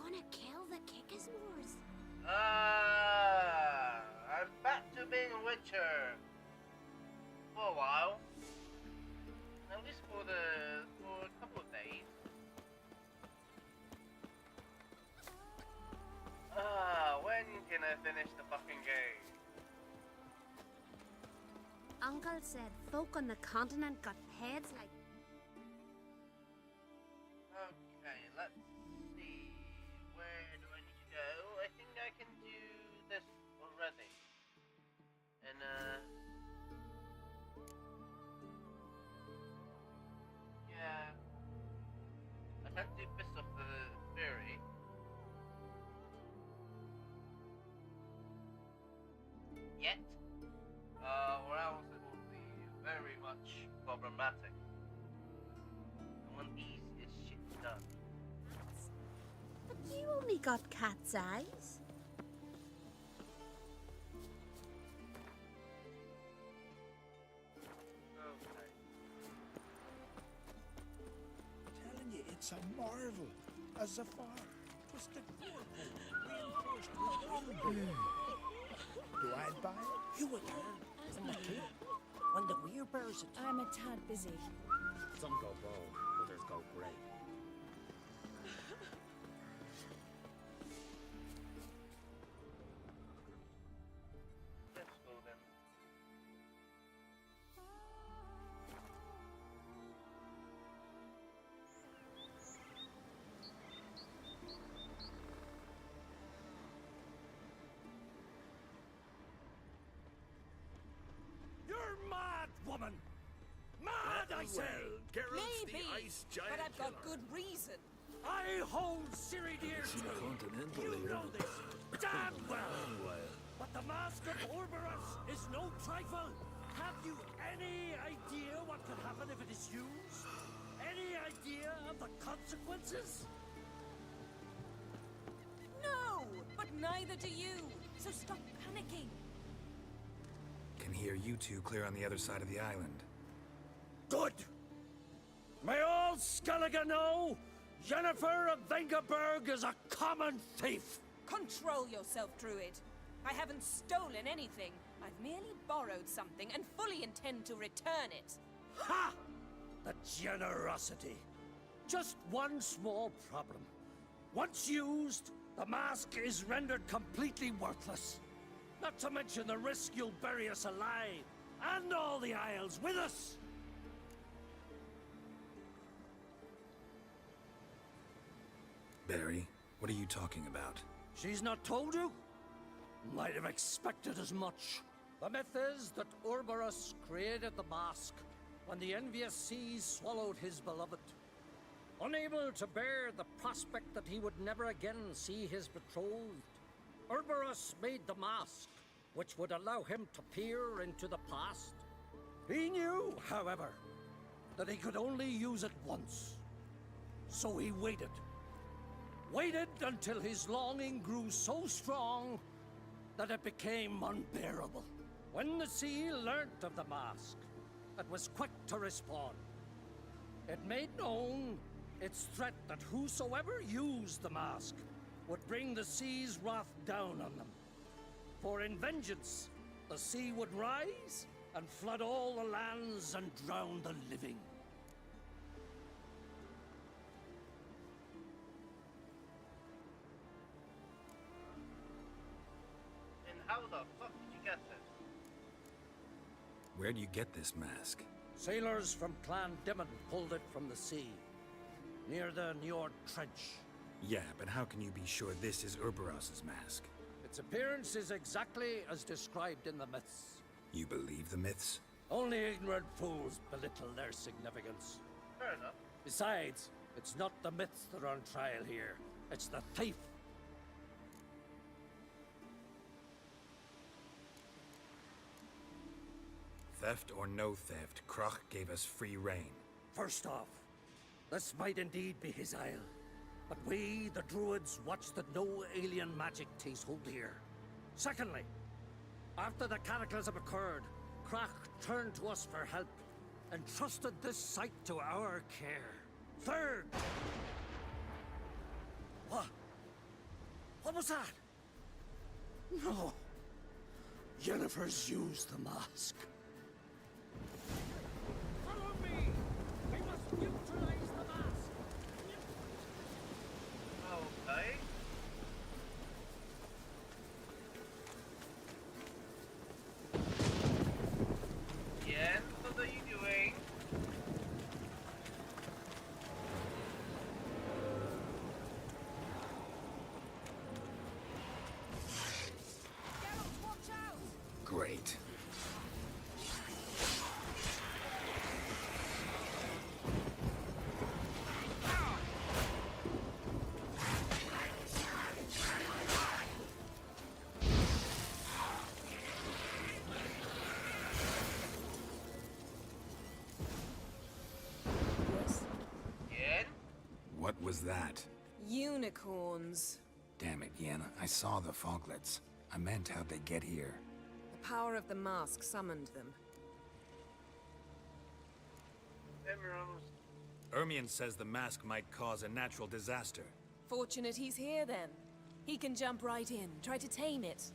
wanna kill the Kickasmores. I'm back to being a witcher. For a while. At least for a couple of days. When can I finish the fucking game? Uncle said folk on the continent got heads like... Okay, let's see. Where do I need to go? I think I can do this already. And yeah. I can't do Fist of the Fury. Yet. Or else it will be very much problematic. I want easiest shit done. But you only got cat's eyes. Okay. Telling you, it's a marvel. A Zafar. Twisted four-pole, reinforced with green. Do I buy it? You were there. From the kid. When the weird bears attack. I'm a tad busy. Some go bold, others go grey. Let's go then. You're mad, woman! Mad, I say! Geralt's Maybe, the ice giant but I've got killer. good reason. I hold Ciri dear She's a too. continental You leader. know this damn well. Well, But the Mask of Orberus is no trifle. Have you any idea what could happen if it is used? Any idea of the consequences? No, but neither do you. So stop panicking. Can hear you two clear on the other side of the island. Good. May all Skellige know Yennefer of Vengerberg is a common thief. Control yourself, Druid. I haven't stolen anything. I've merely borrowed something and fully intend to return it. Ha! The generosity. Just one small problem. Once used, the mask is rendered completely worthless. Not to mention the risk you'll bury us alive, and all the Isles with us. Barry, what are you talking about? She's not told you? Might have expected as much. The myth is that Orberus created the mask when the envious seas swallowed his beloved. Unable to bear the prospect that he would never again see his betrothed, Orberus made the mask, which would allow him to peer into the past. He knew, however, that he could only use it once. So he waited. Waited until his longing grew so strong that it became unbearable. When the sea learnt of the mask, it was quick to respond. It made known its threat that whosoever used the mask would bring the sea's wrath down on them. For in vengeance, the sea would rise and flood all the lands and drown the living. And how the fuck did you get this? Where do you get this mask? Sailors from Clan Dimon pulled it from the sea, near the Njord Trench. Yeah, but how can you be sure this is Urberos's mask? Its appearance is exactly as described in the myths. You believe the myths? Only ignorant fools belittle their significance. Fair enough. Besides, it's not the myths that are on trial here. It's the thief. Theft or no theft, Kroch gave us free rein. First off, this might indeed be his isle. But we, the Druids, watch that no alien magic takes hold here. Secondly, after the cataclysm occurred, Kroch turned to us for help and trusted this site to our care. Third, what? What was that? No. Yennefer's used the mask. Follow me! We must neutralize the mask! Okay. Yen, what are you doing? Geralt, watch out! Great. Yes? Yen? What was that? Unicorns. Damn it, Yen. I saw the foglets. I meant how'd they get here? The power of the mask summoned them. Emeralds. Ermion says the mask might cause a natural disaster. Fortunate he's here then. He can jump right in, try to tame it.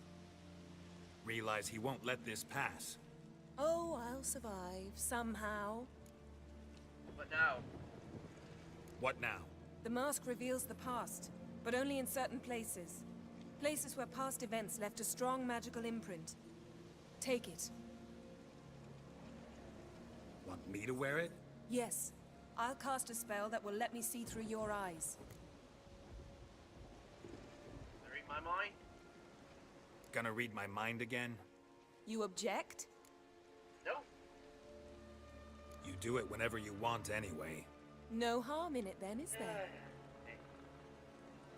Realize he won't let this pass. Oh, I'll survive, somehow. But now, What now? The mask reveals the past, but only in certain places. Places where past events left a strong magical imprint. Take it. Want me to wear it? Yes. I'll cast a spell that will let me see through your eyes. read my mind? Gonna read my mind again? You object? No. You do it whenever you want anyway. No harm in it then, is there?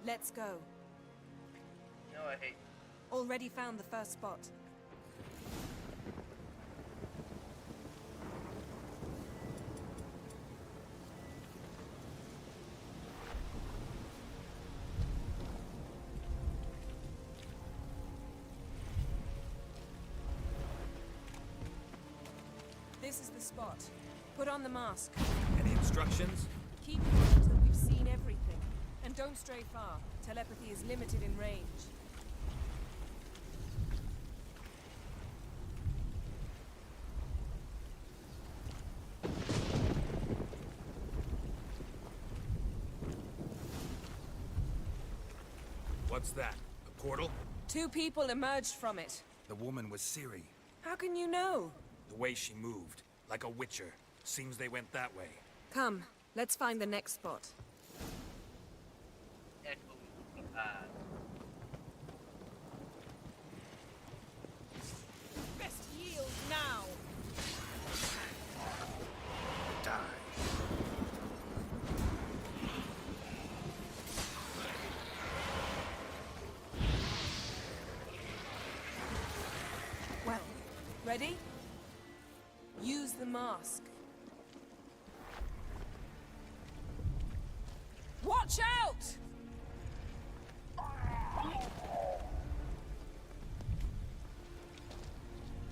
Let's go. No, I hate. Already found the first spot. This is the spot. Put on the mask. Any instructions? Keep quiet until we've seen everything. And don't stray far. Telepathy is limited in range. What's that? A portal? 2 people emerged from it. The woman was Ciri. How can you know? The way she moved, like a witcher. Seems they went that way. Come, let's find the next spot. Echoes of the past. Best yield now! Die. Well, ready? Use the mask. Watch out!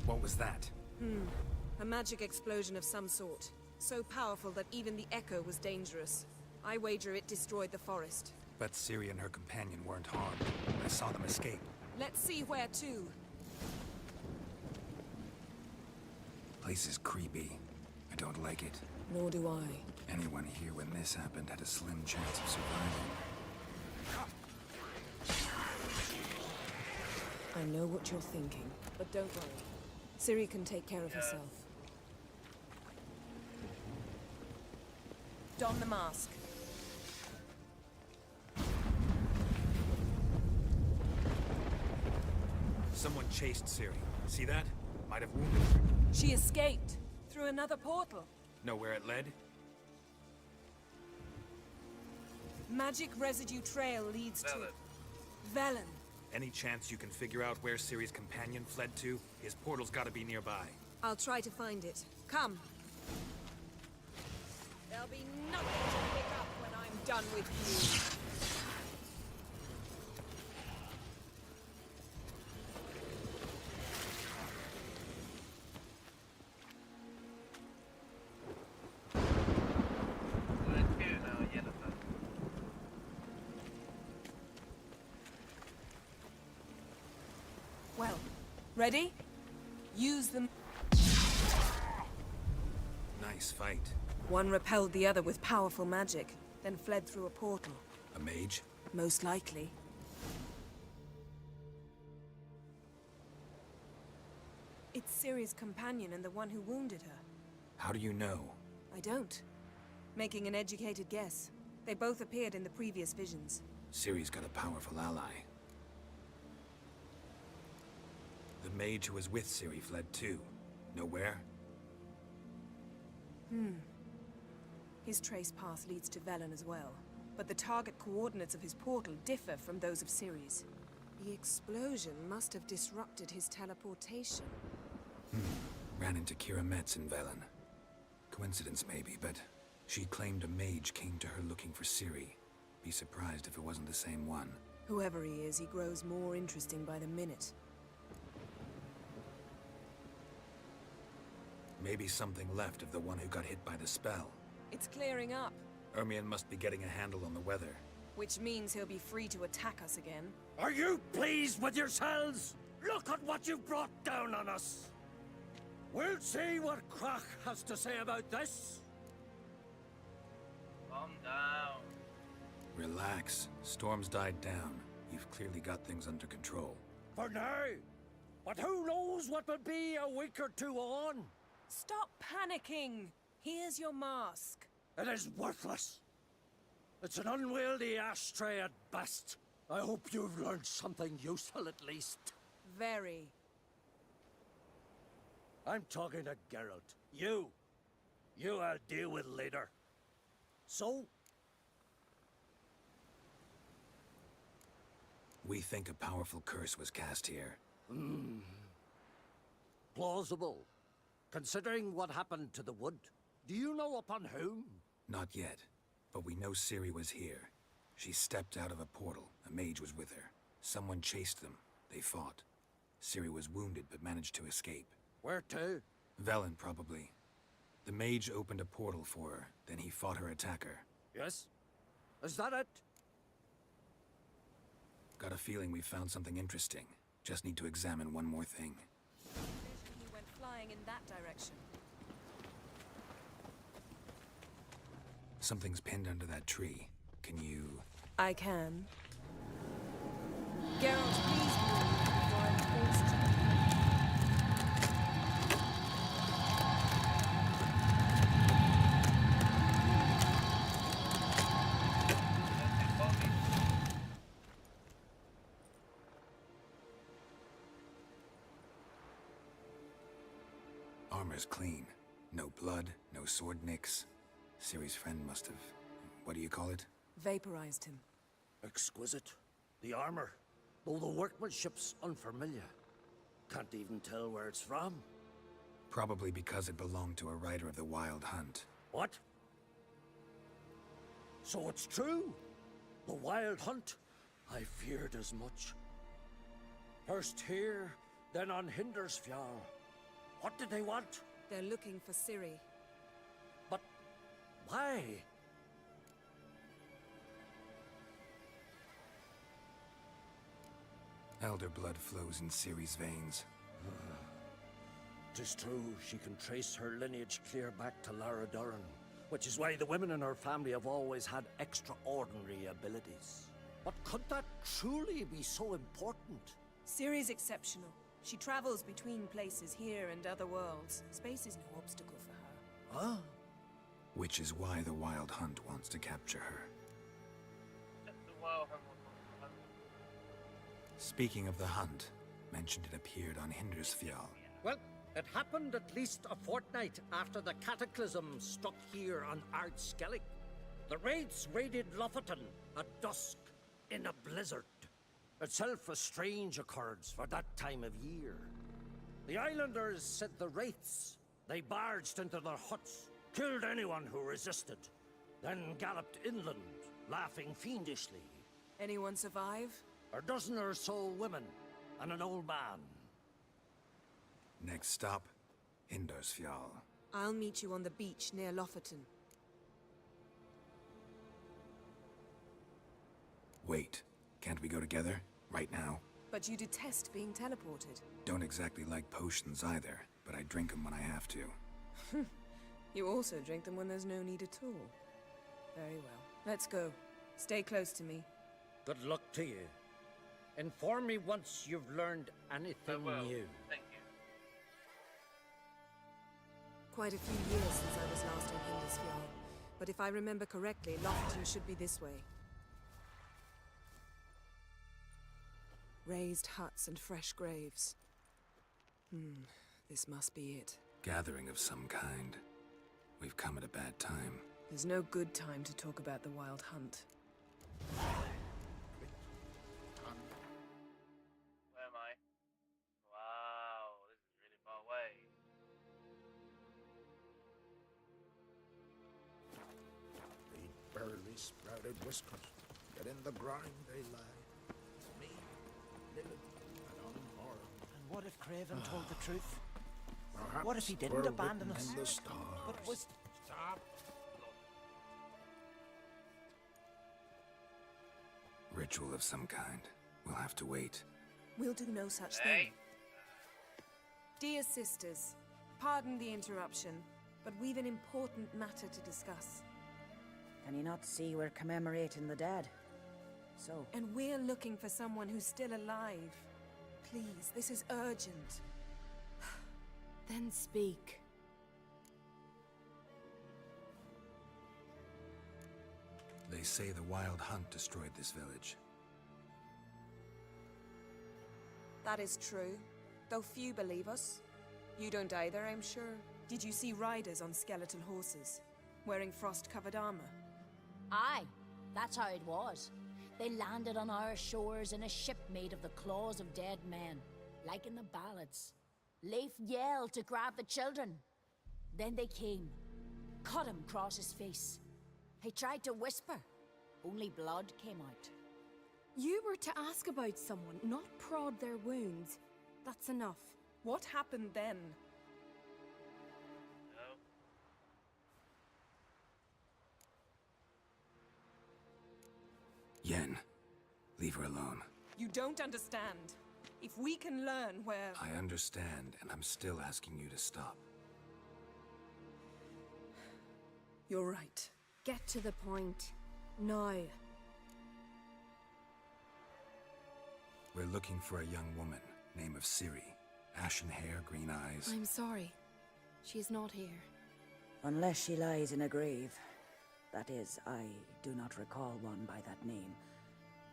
What was that? A magic explosion of some sort. So powerful that even the echo was dangerous. I wager it destroyed the forest. Bet Ciri and her companion weren't harmed. I saw them escape. Let's see where to. Place is creepy. I don't like it. Nor do I. Anyone here when this happened had a slim chance of surviving. I know what you're thinking, but don't worry. Ciri can take care of herself. Don the mask. Someone chased Ciri. See that? Might have wounded her. She escaped through another portal. Know where it led? Magic residue trail leads Velen. to Velen. Any chance you can figure out where Ciri's companion fled to? His portal's gotta be nearby. I'll try to find it. Come. There'll be nothing to pick up when I'm done with you. Where to now, Yennefer? Ready? Use them. Nice fight. One repelled the other with powerful magic, then fled through a portal. A mage? Most likely. It's Ciri's companion and the one who wounded her. How do you know? I don't. Making an educated guess. They both appeared in the previous visions. Ciri's got a powerful ally. The mage who was with Ciri fled too. Know where? His trace path leads to Velen as well. But the target coordinates of his portal differ from those of Ciri's. The explosion must have disrupted his teleportation. Ran into Kira Metz in Velen. Coincidence maybe, but she claimed a mage came to her looking for Ciri. Be surprised if it wasn't the same one. Whoever he is, he grows more interesting by the minute. Maybe something left of the one who got hit by the spell. It's clearing up, Ermion must be getting a handle on the weather. which means he'll be free to attack us again. Are you pleased with yourselves? Look at what you've brought down on us. We'll see what Krach has to say about this. Calm down. Relax. Storm's died down. You've clearly got things under control. For now. But who knows what will be a week or two on? Stop panicking! Here's your mask. It is worthless. It's an unwieldy ashtray at best. I hope you've learned something useful at least. Very. I'm talking to Geralt. You I'll deal with later. So, We think a powerful curse was cast here. plausible. Considering what happened to the wood, do you know upon whom? Not yet, but we know Ciri was here. She stepped out of a portal. A mage was with her. Someone chased them. They fought. Ciri was wounded but managed to escape. Where to? Velen, probably. The mage opened a portal for her, then he fought her attacker. Yes? Is that it? Got a feeling we found something interesting. Just need to examine one more thing. He went flying in that direction. Something's pinned under that tree. Can you... I can. Geralt, please move before I'm forced to. Armor's clean. No blood, no sword nicks. Ciri's friend must have... what do you call it? Vaporized him. Exquisite. The armor, though the workmanship's unfamiliar. Can't even tell where it's from. Probably because it belonged to a rider of the Wild Hunt. What? So it's true? The Wild Hunt? I feared as much. First here, then on Hindersfjall. What did they want? They're looking for Ciri. But why? Elder blood flows in Ciri's veins. 'Tis true, she can trace her lineage clear back to Lara Duran, which is why the women in her family have always had extraordinary abilities. But could that truly be so important? Ciri's exceptional. She travels between places here and other worlds. Space is no obstacle for her. Huh? Which is why the Wild Hunt wants to capture her. Speaking of the hunt, mentioned it appeared on Hindersfjall. Well, it happened at least a fortnight after the cataclysm struck here on Ardskellig. The raids raided Lofoten at dusk in a blizzard. Itself a strange occurrence for that time of year. The islanders sent the wraiths. They barged into their huts, killed anyone who resisted, then galloped inland, laughing fiendishly. Anyone survive? A dozen or so women and an old man. Next stop, Hindersfjall. I'll meet you on the beach near Lofoten. Wait, can't we go together? Right now? But you detest being teleported. Don't exactly like potions either, but I drink them when I have to. You also drink them when there's no need at all. Very well. Let's go. Stay close to me. Good luck to you. Inform me once you've learned anything Well, new. thank you. Quite a few years since I was last in Hindisfjall. But if I remember correctly, Lofton should be this way. Raised huts and fresh graves. This must be it. Gathering of some kind. We've come at a bad time. There's no good time to talk about the Wild Hunt. Where am I? Wow, this is really far away. The barely sprouted whiskers, yet in the grind they lie. Me, living and unharmed. And what if Craven told the truth? Perhaps What if he didn't we're abandon written us? in the stars. But was Stop. Ritual of some kind. We'll have to wait. We'll do no such Hey. thing. Dear sisters, pardon the interruption, but we've an important matter to discuss. Can you not see we're commemorating the dead? So, And we're looking for someone who's still alive. Please, this is urgent. Then speak. They say the Wild Hunt destroyed this village. That is true, though few believe us. You don't either, I'm sure. Did you see riders on skeletal horses, wearing frost-covered armor? Aye, that's how it was. They landed on our shores in a ship made of the claws of dead men, like in the ballads. Leif yelled to grab the children. Then they came, cut him across his face. He tried to whisper, only blood came out. You were to ask about someone, not prod their wounds. That's enough. What happened then? No. Yen, leave her alone. You don't understand. If we can learn where... I understand, and I'm still asking you to stop. You're right. Get to the point. Now. We're looking for a young woman, name of Ciri. Ashen hair, green eyes. I'm sorry. She is not here. unless she lies in a grave. That is, I do not recall one by that name,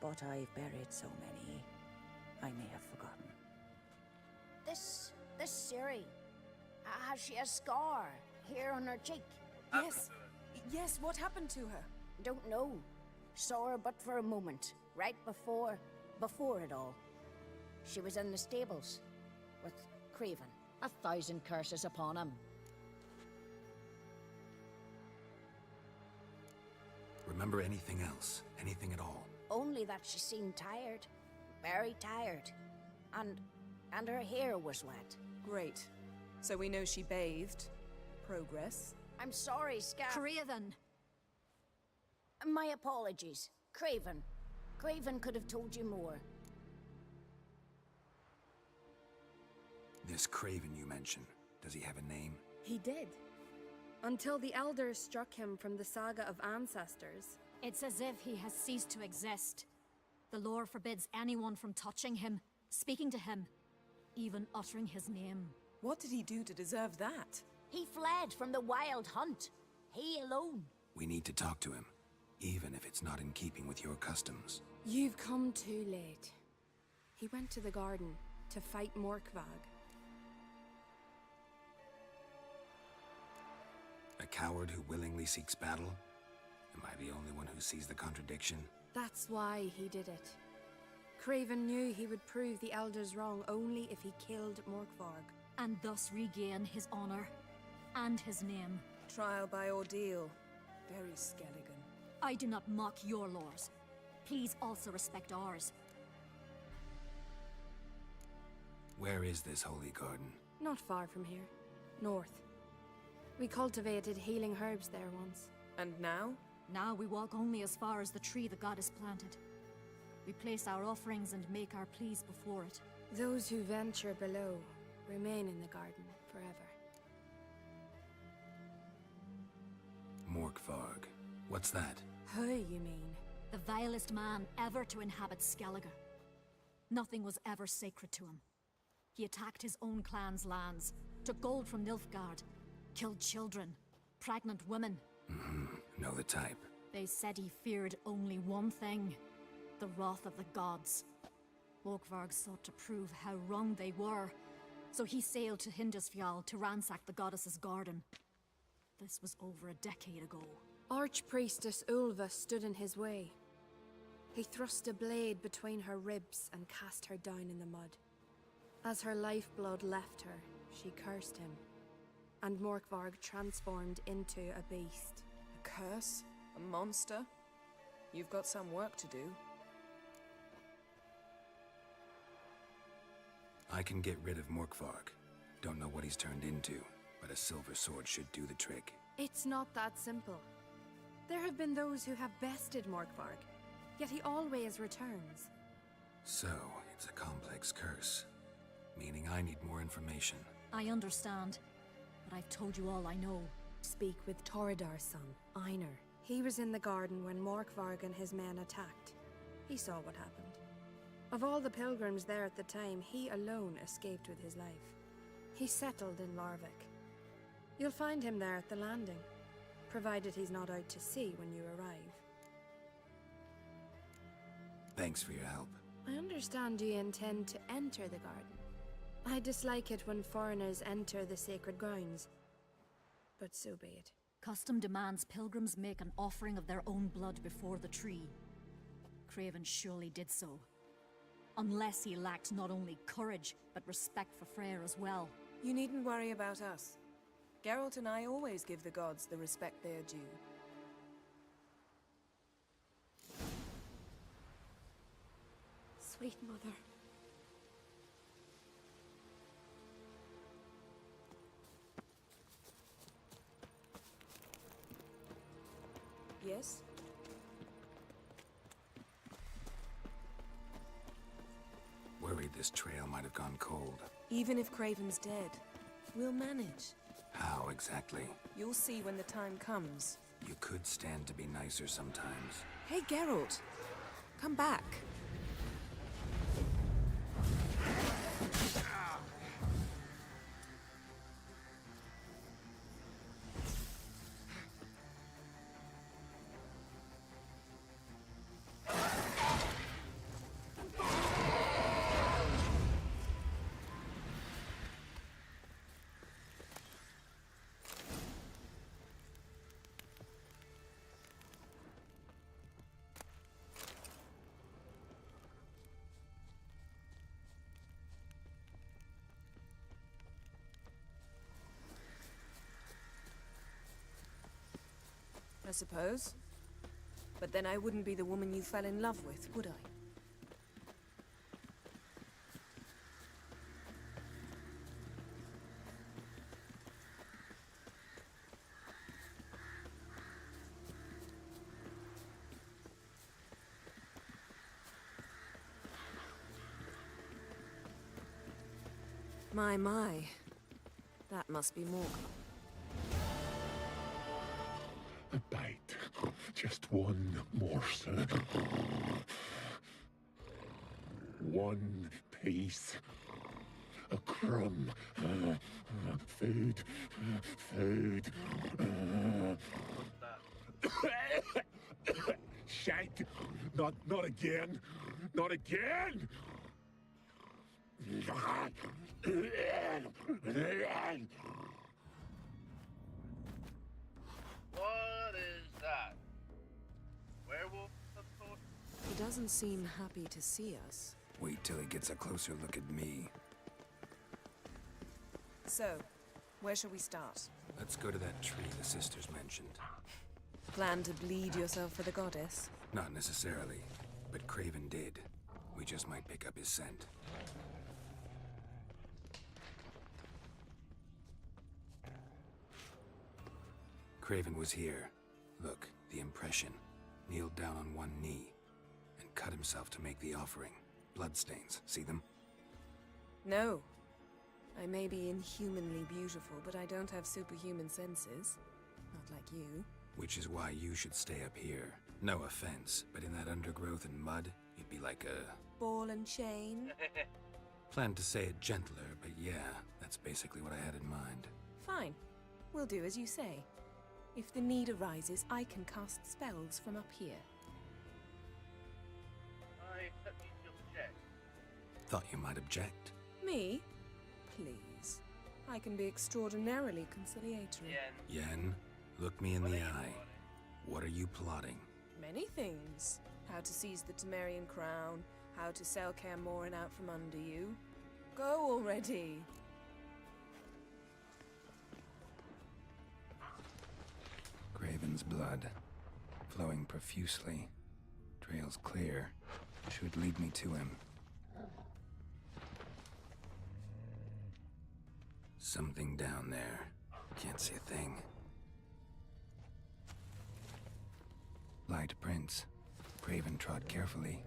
but I've buried so many, I may have forgotten. This Ciri, has she a scar here on her cheek? Yes, what happened to her? Don't know. Saw her but for a moment, right before it all. She was in the stables with Craven. 1,000 curses upon him. Remember anything else? Anything at all? Only that she seemed tired. Very tired. And her hair was wet. Great. So we know she bathed. Progress. I'm sorry, Scar. Craven! My apologies. Craven. Craven could have told you more. This Craven you mentioned, does he have a name? He did. Until the elders struck him from the saga of ancestors. It's as if he has ceased to exist. The lore forbids anyone from touching him, speaking to him, even uttering his name. What did he do to deserve that? He fled from the Wild Hunt. He alone. We need to talk to him, even if it's not in keeping with your customs. You've come too late. He went to the garden to fight Morkvag. A coward who willingly seeks battle? Am I the only one who sees the contradiction? That's why he did it. Craven knew he would prove the elders wrong only if he killed Morkvarg. And thus regain his honor and his name. Trial by ordeal. Very Skelligan. I do not mock your laws. Please also respect ours. Where is this holy garden? Not far from here. North. We cultivated healing herbs there once. And now? Now we walk only as far as the tree the goddess planted. We place our offerings and make our pleas before it. Those who venture below remain in the garden forever. Morkvarg. What's that? Who, you mean? The vilest man ever to inhabit Skellige. Nothing was ever sacred to him. He attacked his own clan's lands, took gold from Nilfgaard, killed children, pregnant women. Know the type. They said he feared only one thing, the wrath of the gods. Morkvarg sought to prove how wrong they were, so he sailed to Hindisfjall to ransack the goddess's garden. This was over a decade ago. Archpriestess Ulva stood in his way. He thrust a blade between her ribs and cast her down in the mud. As her lifeblood left her, she cursed him, and Morkvarg transformed into a beast. A curse? A monster? You've got some work to do. I can get rid of Morkvarg. Don't know what he's turned into, but a silver sword should do the trick. It's not that simple. There have been those who have bested Morkvarg, yet he always returns. So, it's a complex curse. Meaning I need more information. I understand, but I've told you all I know. Speak with Torridar's son, Einar. He was in the garden when Morkvarg and his men attacked. He saw what happened. Of all the pilgrims there at the time, he alone escaped with his life. He settled in Larvik. You'll find him there at the landing, provided he's not out to sea when you arrive. Thanks for your help. I understand you intend to enter the garden. I dislike it when foreigners enter the sacred grounds, but so be it. Custom demands pilgrims make an offering of their own blood before the tree. Craven surely did so. Unless he lacked not only courage, but respect for Freyr as well. You needn't worry about us. Geralt and I always give the gods the respect they are due. Sweet mother. Yes? Worried this trail might have gone cold. Even if Craven's dead, we'll manage. How exactly? You'll see when the time comes. You could stand to be nicer sometimes. Hey, Geralt! Come back. I suppose. But then I wouldn't be the woman you fell in love with, would I? My. That must be Morgan. A bite. Just one morsel. One piece. A crumb. Food. Food. Shank. Not again. Not again! What is that? Werewolf of some sort? He doesn't seem happy to see us. Wait till he gets a closer look at me. So, where shall we start? Let's go to that tree the sisters mentioned. Plan to bleed yourself for the goddess? Not necessarily, but Craven did. We just might pick up his scent. Craven was here. Look, the impression. Kneeled down on one knee. and cut himself to make the offering. Bloodstains, see them? No. I may be inhumanly beautiful, but I don't have superhuman senses. Not like you. Which is why you should stay up here. No offense, but in that undergrowth and mud, you'd be like a... Ball and chain? Planned to say it gentler, but yeah, that's basically what I had in mind. Fine. We'll do as you say. If the need arises, I can cast spells from up here. I accept you just check. Thought you might object. Me? Please. I can be extraordinarily conciliatory. Yen, look me in the eye. What are you plotting? Many things. How to seize the Temerian crown, how to sell Kaer Morhen out from under you. Go already! Craven's blood, flowing profusely. Trail's clear. Should lead me to him. Something down there. Can't see a thing. Light prints. Craven trod carefully.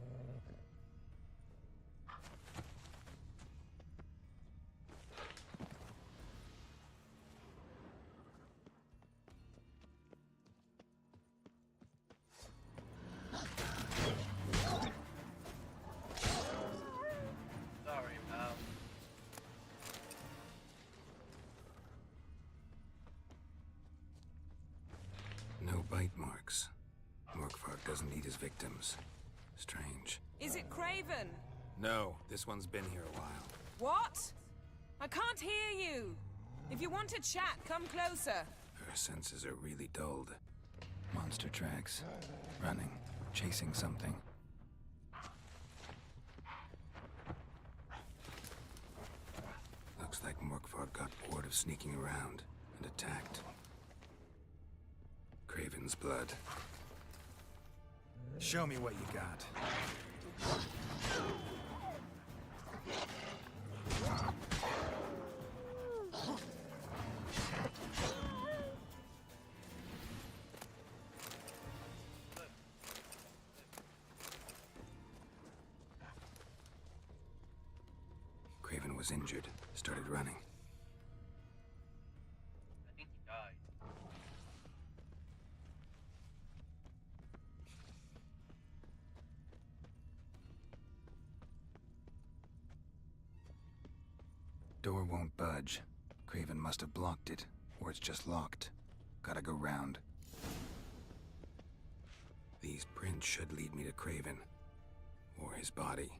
Sorry, pal. No bite marks. Morkvarg doesn't eat his victims. Strange. Is it Craven? No, this one's been here a while. What? I can't hear you! If you want to chat, come closer. Her senses are really dulled. Monster tracks. Running. Chasing something. Looks like Morkvarg got bored of sneaking around and attacked. Craven's blood. Show me what you got. Craven was injured. Started running. I think he died. Door won't budge. Craven must have blocked it, or it's just locked. Gotta go round. These prints should lead me to Craven. Or his body.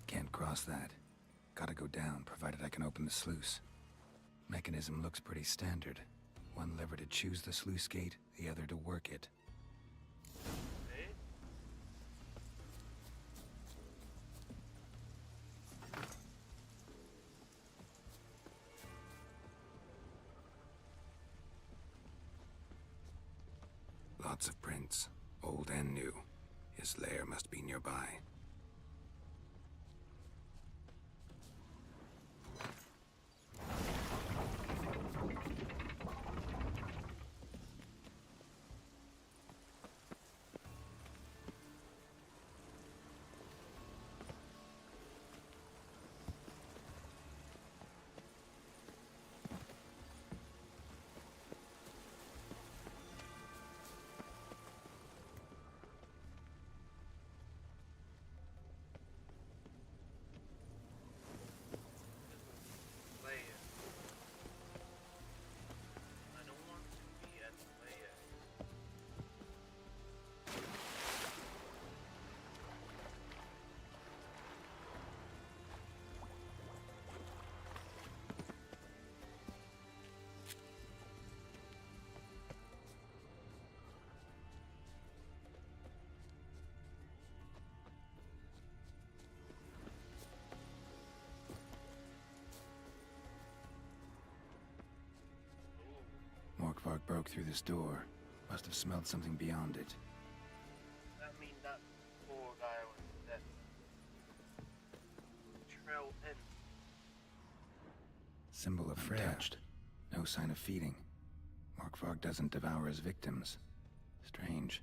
Can't cross that. Gotta go down, provided I can open the sluice. Mechanism looks pretty standard. One lever to choose the sluice gate, the other to work it. Lots of prints, old and new. His lair must be nearby. what broke through this door. Must have smelled something beyond it. That mean that poor guy was dead. Trail in. Symbol of Freya. No sign of feeding. Morkvarg doesn't devour his victims. Strange.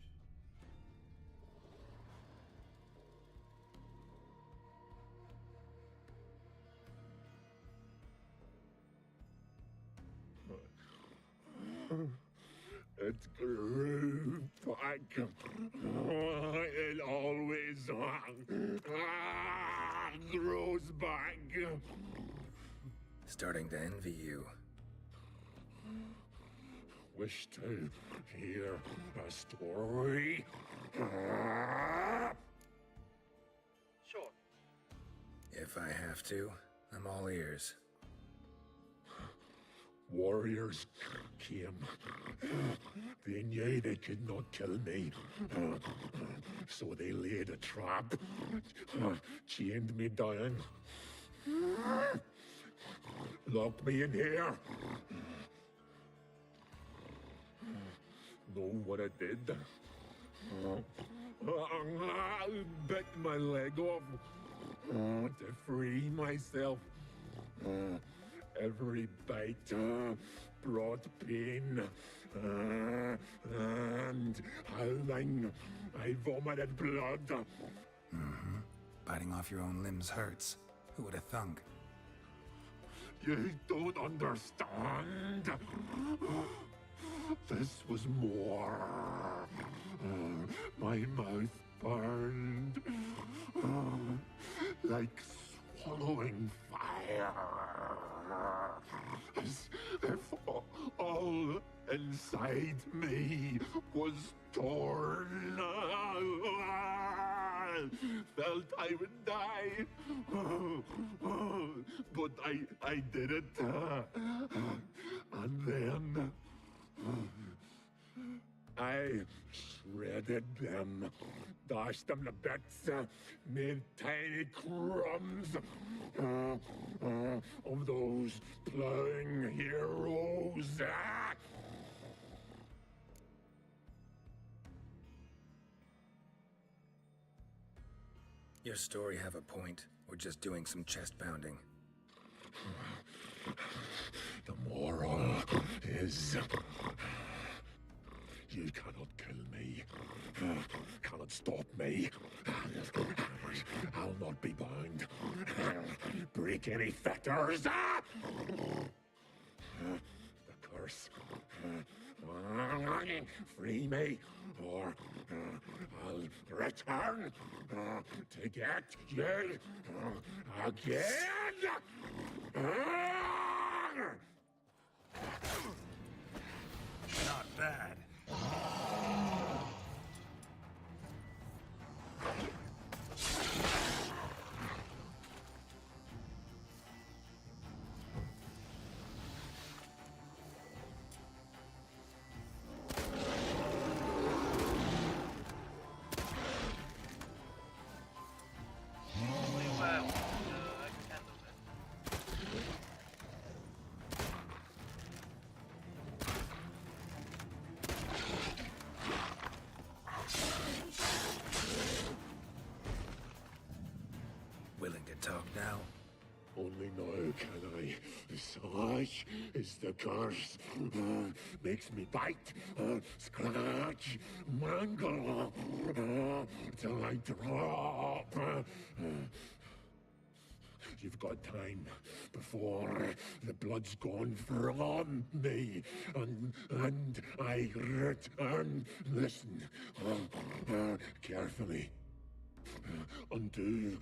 It grew back. It always grows back. Starting to envy you. Wish to hear a story? Sure. If I have to, I'm all ears. Warriors came. They knew they could not kill me. So they laid a trap. Chained me down. Locked me in here. Know what I did? Bit my leg off to free myself. Every bite brought pain, and howling, I vomited blood. Mm-hmm. Biting off your own limbs hurts. Who would have thunk? You don't understand. This was more. My mouth burned like swallowing fire. As if all inside me was torn. Felt I would die. But I did it. And then I shredded them, dashed them to bits, made tiny crumbs of those plowing heroes. Your story have a point, or just doing some chest pounding? The moral is you cannot kill me, cannot stop me. I'll not be bound. Break any fetters. The curse. Free me, or I'll return to get you again. Not bad. Willing to talk now? Only now can I. Such is the curse. Makes me bite, scratch, mangle, till I drop. You've got time before the blood's gone from me, and I return. Listen, carefully. Undo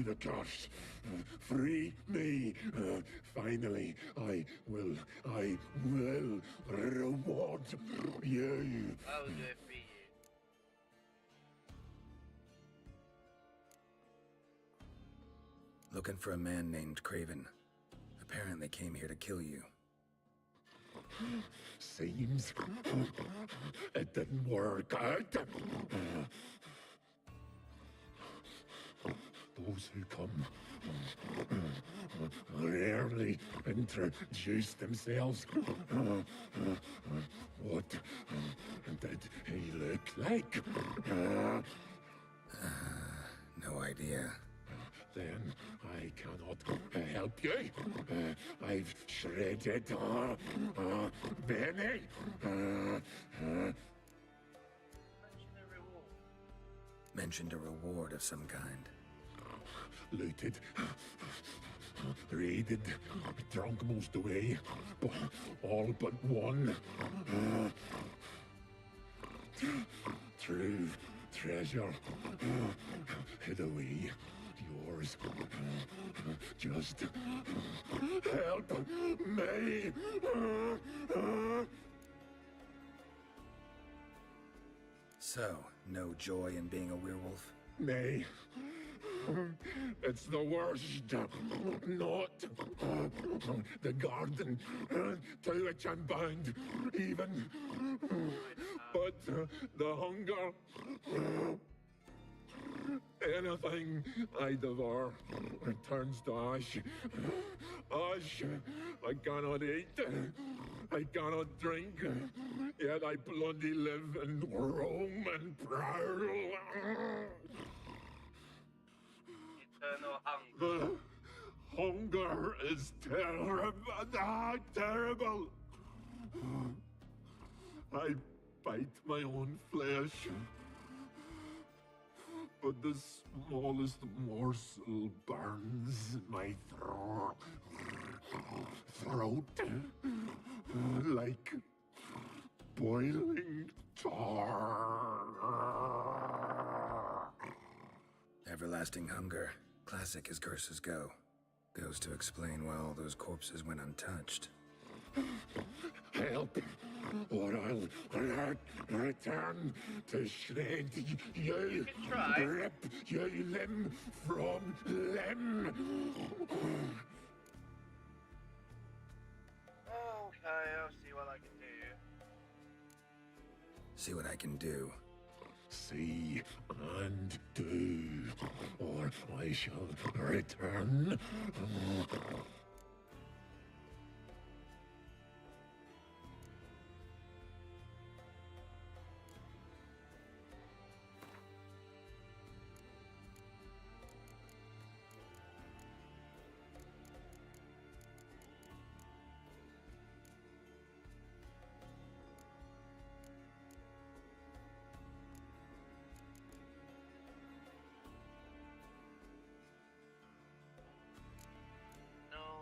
the curse. Free me. Finally, I will reward you. I will do it for you. Looking for a man named Craven. Apparently came here to kill you. Seems it didn't work out. those who come rarely introduce themselves. What did he look like? No idea. Then I cannot help you. I've shredded Benny. Mentioned a reward of some kind. Looted, raided, drunk most away, all but one. True treasure hid away. Yours. Just help me. So, no joy in being a werewolf? Nay. It's the worst. Not the garden to which I'm bound, even. But the hunger. Anything I devour turns to ash. Ash. I cannot eat. I cannot drink. Yet I bloody live and roam and prowl. Eternal hunger. Hunger is terrible. Terrible. I bite my own flesh. But the smallest morsel burns my throat like boiling tar. Everlasting hunger. Classic as curses go. Goes to explain why all those corpses went untouched. Help, or I'll return to shred you. Rip you limb from limb. Okay, I'll see what I can do. See what I can do. See and do, or I shall return. No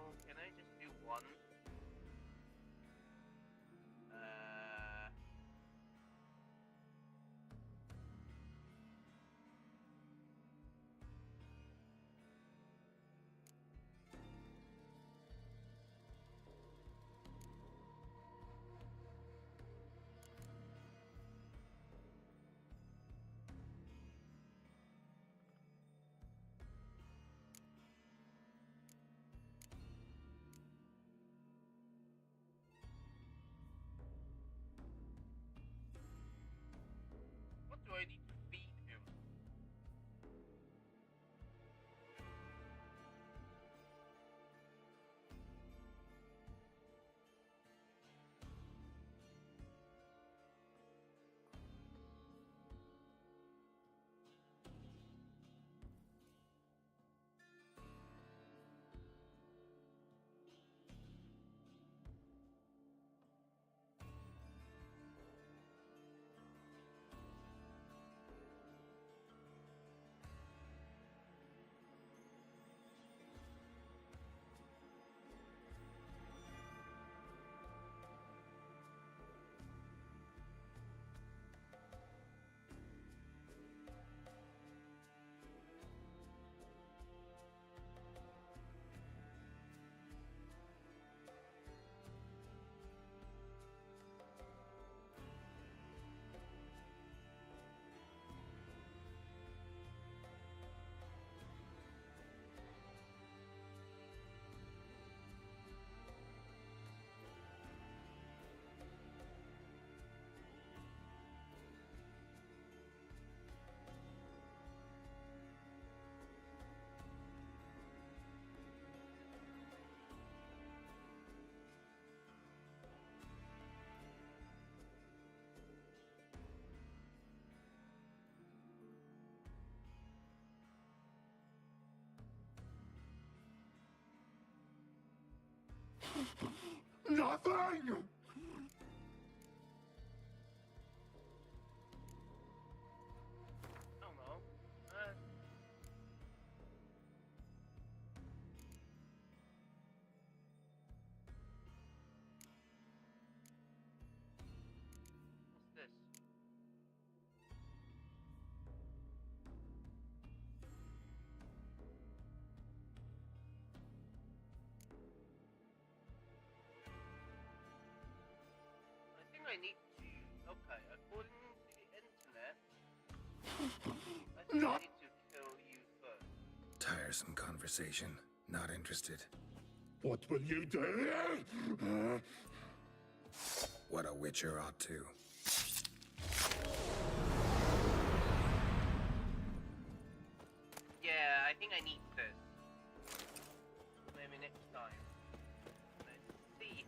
nothing! I don't know. What's this? I think I need to. Okay, according to the internet, I think I need to kill you first. Tiresome conversation. Not interested. What will you do? What a witcher ought to. Yeah, I think I need this. Maybe next time. Let's see him.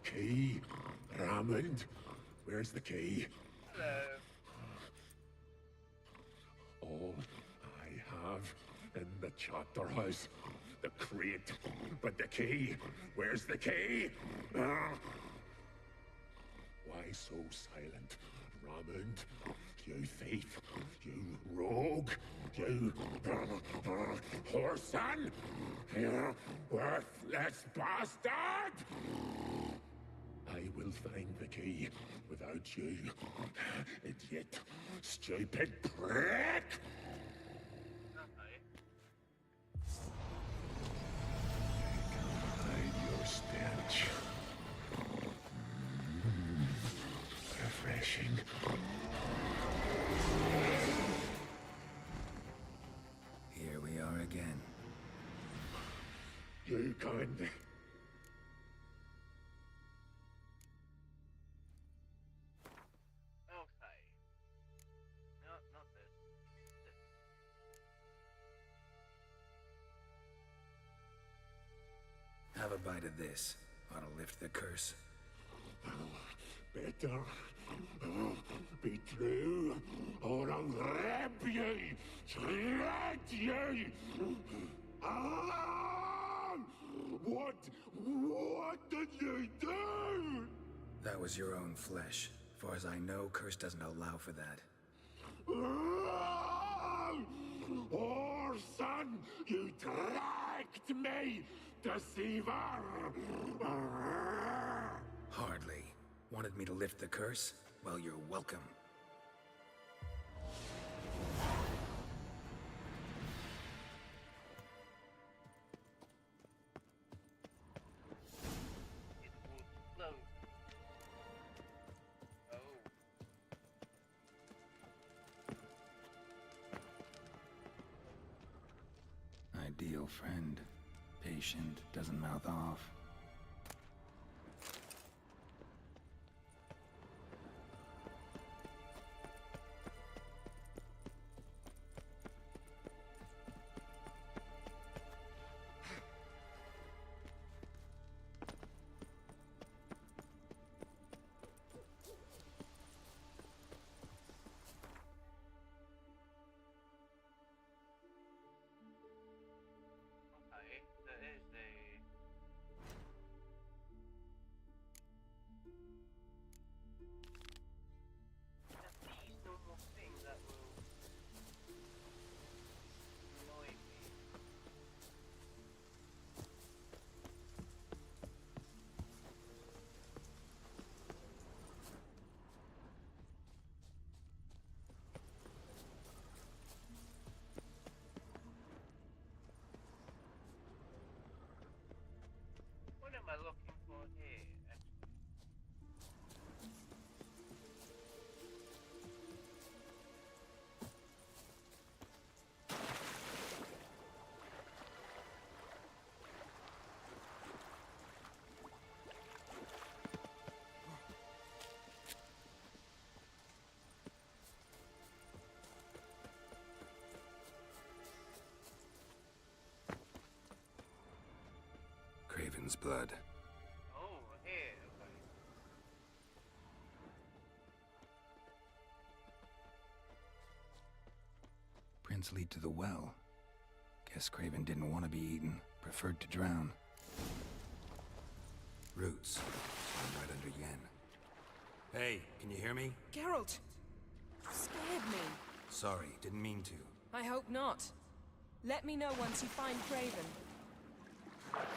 Key, Raymond. Where's the key? Hello. All I have in the chapter house. The crate. But the key. Where's the key? Why so silent, Raymond? You thief. You rogue. You whoreson. You worthless bastard! I will find the key without you, idiot, stupid prick! Okay. I can hide your stench. Refreshing. Here we are again. You can... Okay. No, not this. This. Have a bite of this. Ought to lift the curse. Better be true, or I'll rip you, shred you. Ah! What did you do? That was your own flesh. Far as I know, curse doesn't allow for that. Orson, you tracked me, deceiver! Hardly. Wanted me to lift the curse? Well, you're welcome. It will close. Oh. Ideal friend. Patient, doesn't mouth off. Okay, there is a dragon's blood. Oh, here. Okay. Prints lead to the well. Guess Craven didn't want to be eaten, preferred to drown. Roots. Swim right under Yen. Hey, can you hear me? Geralt! You scared me. Sorry, didn't mean to. I hope not. Let me know once you find Craven. Nothing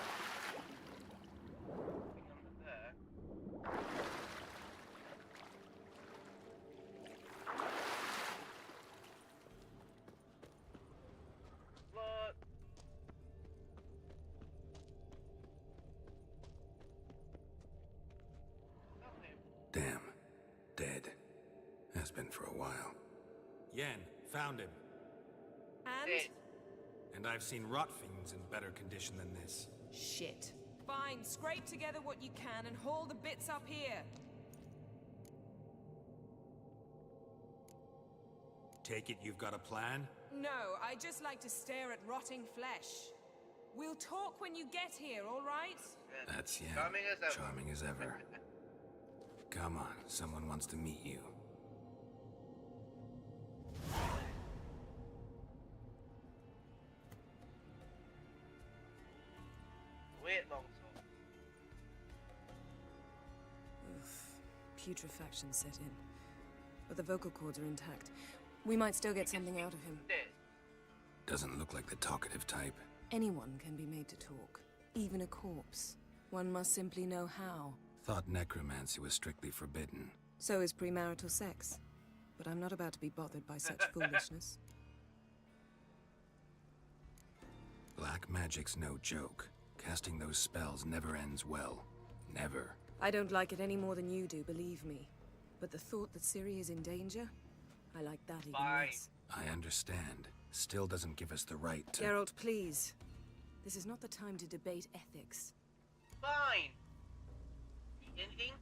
under there. Blood. Nothing. Damn. Dead. Has been for a while. Yen, found him. And? Dead. And I've seen rot fiends in better condition than this. Shit. Fine, scrape together what you can and haul the bits up here. Take it you've got a plan? No, I just like to stare at rotting flesh. We'll talk when you get here, all right? That's Yen. Charming as ever. Charming as ever. Come on, someone wants to meet you. Wait, longsword. Putrefaction set in. But the vocal cords are intact. We might still get something out of him. Dead. Doesn't look like the talkative type. Anyone can be made to talk. Even a corpse. One must simply know how. Thought necromancy was strictly forbidden. So is premarital sex. But I'm not about to be bothered by such foolishness. Black magic's no joke. Casting those spells never ends well. Never. I don't like it any more than you do, believe me. But the thought that Ciri is in danger? I like that even Fine. less. I understand. Still doesn't give us the right to... Geralt, please. This is not the time to debate ethics. Fine. Eat anything?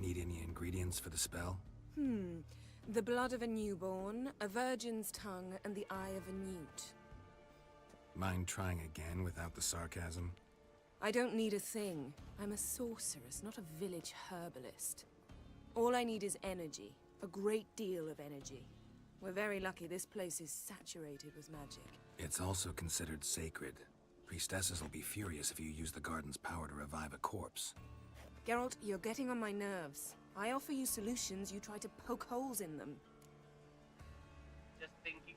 Need any ingredients for the spell? The blood of a newborn, a virgin's tongue, and the eye of a newt. Mind trying again without the sarcasm? I don't need a thing. I'm a sorceress, not a village herbalist. All I need is energy. A great deal of energy. We're very lucky this place is saturated with magic. It's also considered sacred. Priestesses will be furious if you use the garden's power to revive a corpse. Geralt, you're getting on my nerves. I offer you solutions, you try to poke holes in them. Just thinking.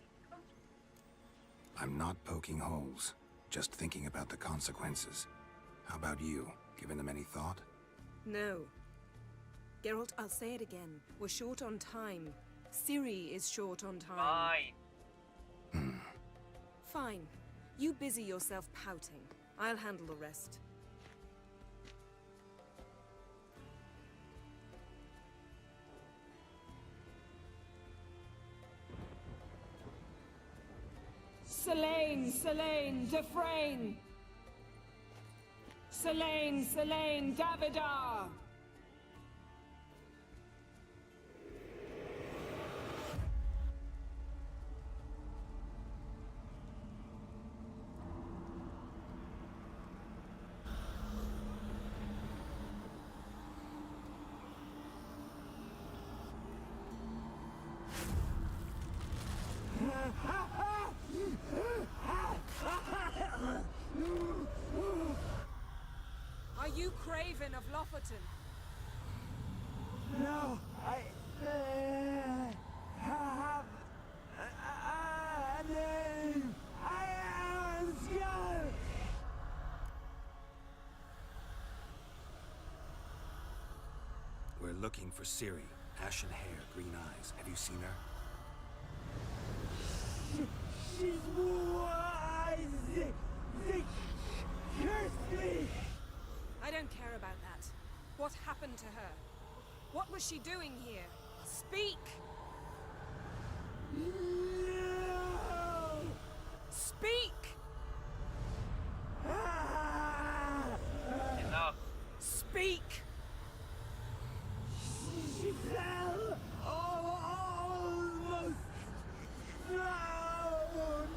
I'm not poking holes. Just thinking about the consequences. How about you? Given them any thought? No. Geralt, I'll say it again. We're short on time. Ciri is short on time. Fine. Fine. You busy yourself pouting. I'll handle the rest. Selene, Selene, Defrain! Selene, Selene, Davidar! Are you Craven of Lofoten? No, I have a name. I am scared. We're looking for Ciri. Ashen hair, green eyes. Have you seen her? She's wise. They curse me. I don't care about that. What happened to her? What was she doing here? Speak! No. Speak! Enough. Speak! She fell almost drowned.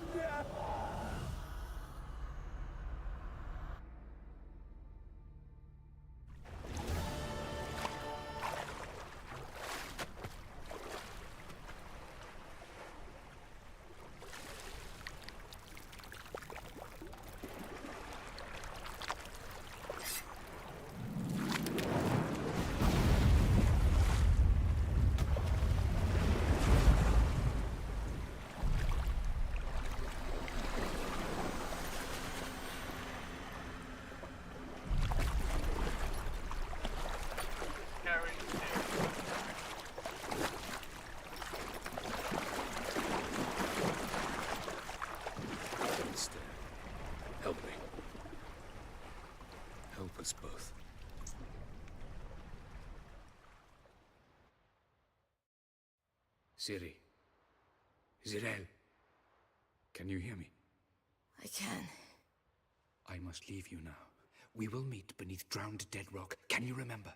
Ciri. Zirel. Can you hear me? I can. I must leave you now. We will meet beneath drowned dead rock. Can you remember?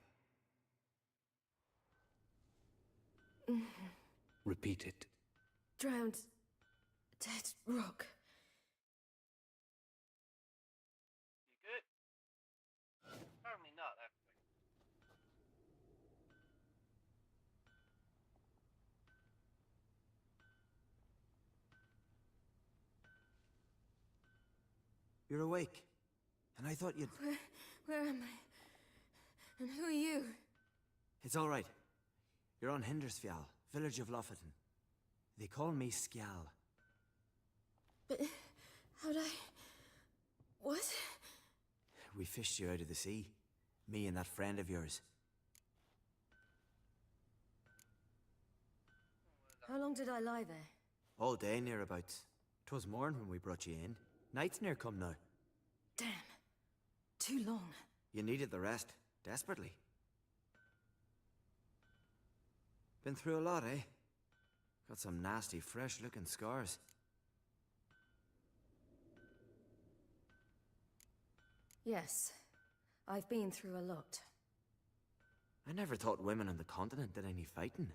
Repeat it. Drowned. Dead rock. You good? Apparently not, actually. You're awake. And I thought you'd... Where am I? And who are you? It's all right. You're on Hindersfjall, village of Lofoten. They call me Skjal. But how'd I... What? We fished you out of the sea. Me and that friend of yours. How long did I lie there? All day nearabouts. 'Twas morn when we brought you in. Night's near come now. Damn. Too long. You needed the rest, desperately. Been through a lot, eh? Got some nasty, fresh-looking scars. Yes. I've been through a lot. I never thought women on the continent did any fighting.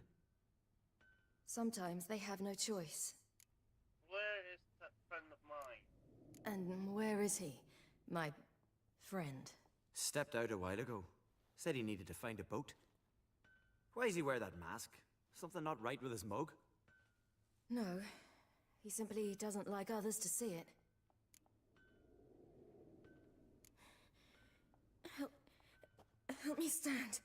Sometimes they have no choice. Where is that friend of mine? And where is he? My friend. Stepped out a while ago. Said he needed to find a boat. Why does he wear that mask? Something not right with his mug? No. He simply doesn't like others to see it. Help me stand.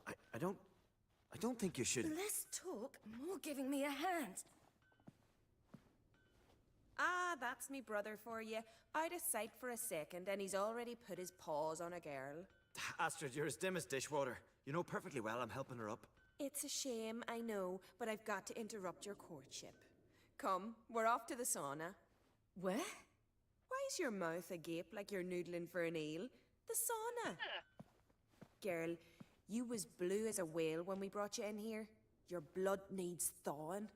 I don't think you should... Less talk, more giving me a hand. Ah, that's me brother for you. Out of sight for a second, and he's already put his paws on a girl. Astrid, you're as dim as dishwater. You know perfectly well I'm helping her up. It's a shame, I know, but I've got to interrupt your courtship. Come, we're off to the sauna. Where? Why's your mouth agape like you're noodling for an eel? The sauna. Girl, you was blue as a whale when we brought you in here. Your blood needs thawing.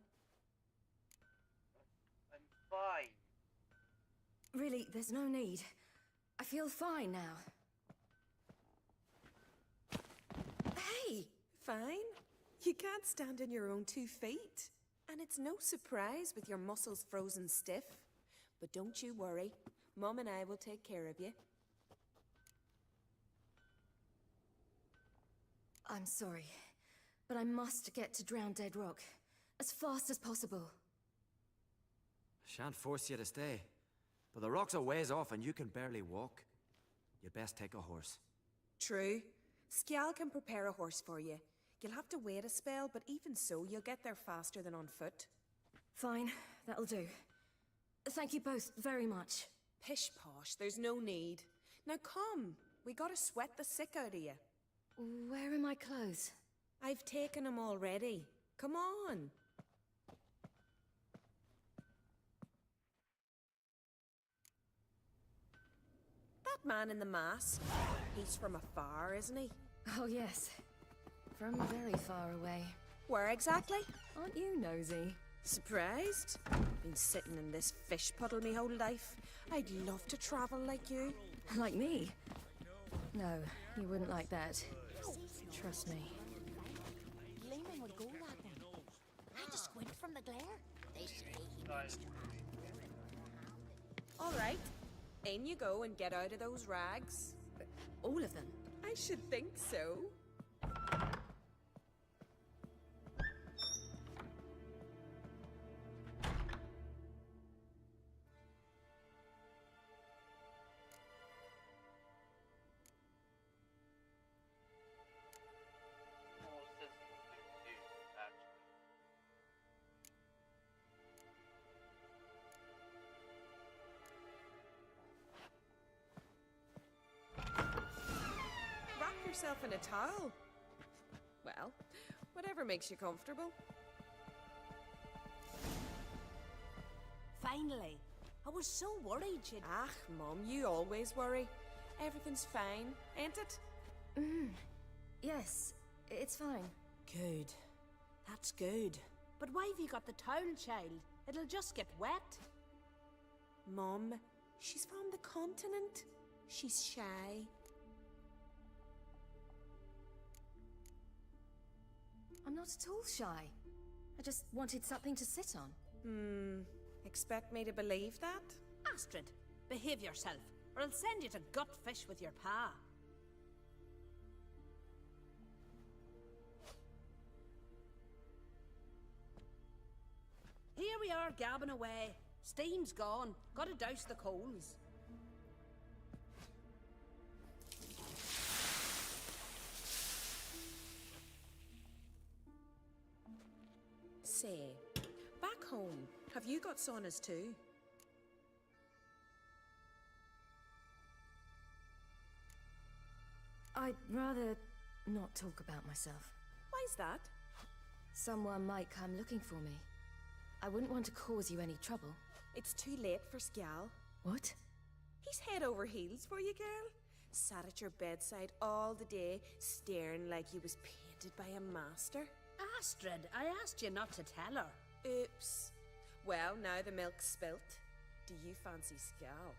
I'm fine. Really, there's no need. I feel fine now. Hey, fine? You can't stand on your own 2 feet. And it's no surprise with your muscles frozen stiff. But don't you worry. Mum and I will take care of you. I'm sorry, but I must get to Drowned Dead Rock as fast as possible. Shan't force you to stay. But the rock's a ways off and you can barely walk. You'd best take a horse. True. Skjal can prepare a horse for you. You'll have to wait a spell, but even so, you'll get there faster than on foot. Fine, that'll do. Thank you both very much. Pish posh, there's no need. Now come, we gotta sweat the sick out of you. Where are my clothes? I've taken them already. Come on. That man in the mask, he's from afar, isn't he? Oh yes, from very far away. Where exactly? Aren't you nosy? Surprised? Been sitting in this fish puddle me whole life. I'd love to travel like you. Like me? No, you wouldn't like that. Trust me. Gleaming would go like them. I just squint from the glare. They say he Guys, All right, in you go and get out of those rags. All of them? I should think so. more sensible thing to do, actually. Wrap yourself in a towel. Well, whatever makes you comfortable. Finally. I was so worried you'd... Ah, Mum, you always worry. Everything's fine, ain't it? Yes, it's fine. Good. That's good. But why have you got the towel, child? It'll just get wet. Mum, she's from the continent. She's shy. I'm not at all shy. I just wanted something to sit on. Expect me to believe that? Astrid, behave yourself, or I'll send you to gut fish with your pa. Here we are, gabbing away. Steam's gone. Gotta douse the coals. Say, back home, have you got saunas too? I'd rather not talk about myself. Why's that? Someone might come looking for me. I wouldn't want to cause you any trouble. It's too late for Skjal. What? He's head over heels for you, girl. Sat at your bedside all the day, staring like he was painted by a master. Astrid, I asked you not to tell her. Oops. Well, now the milk's spilt. Do you fancy Skjal?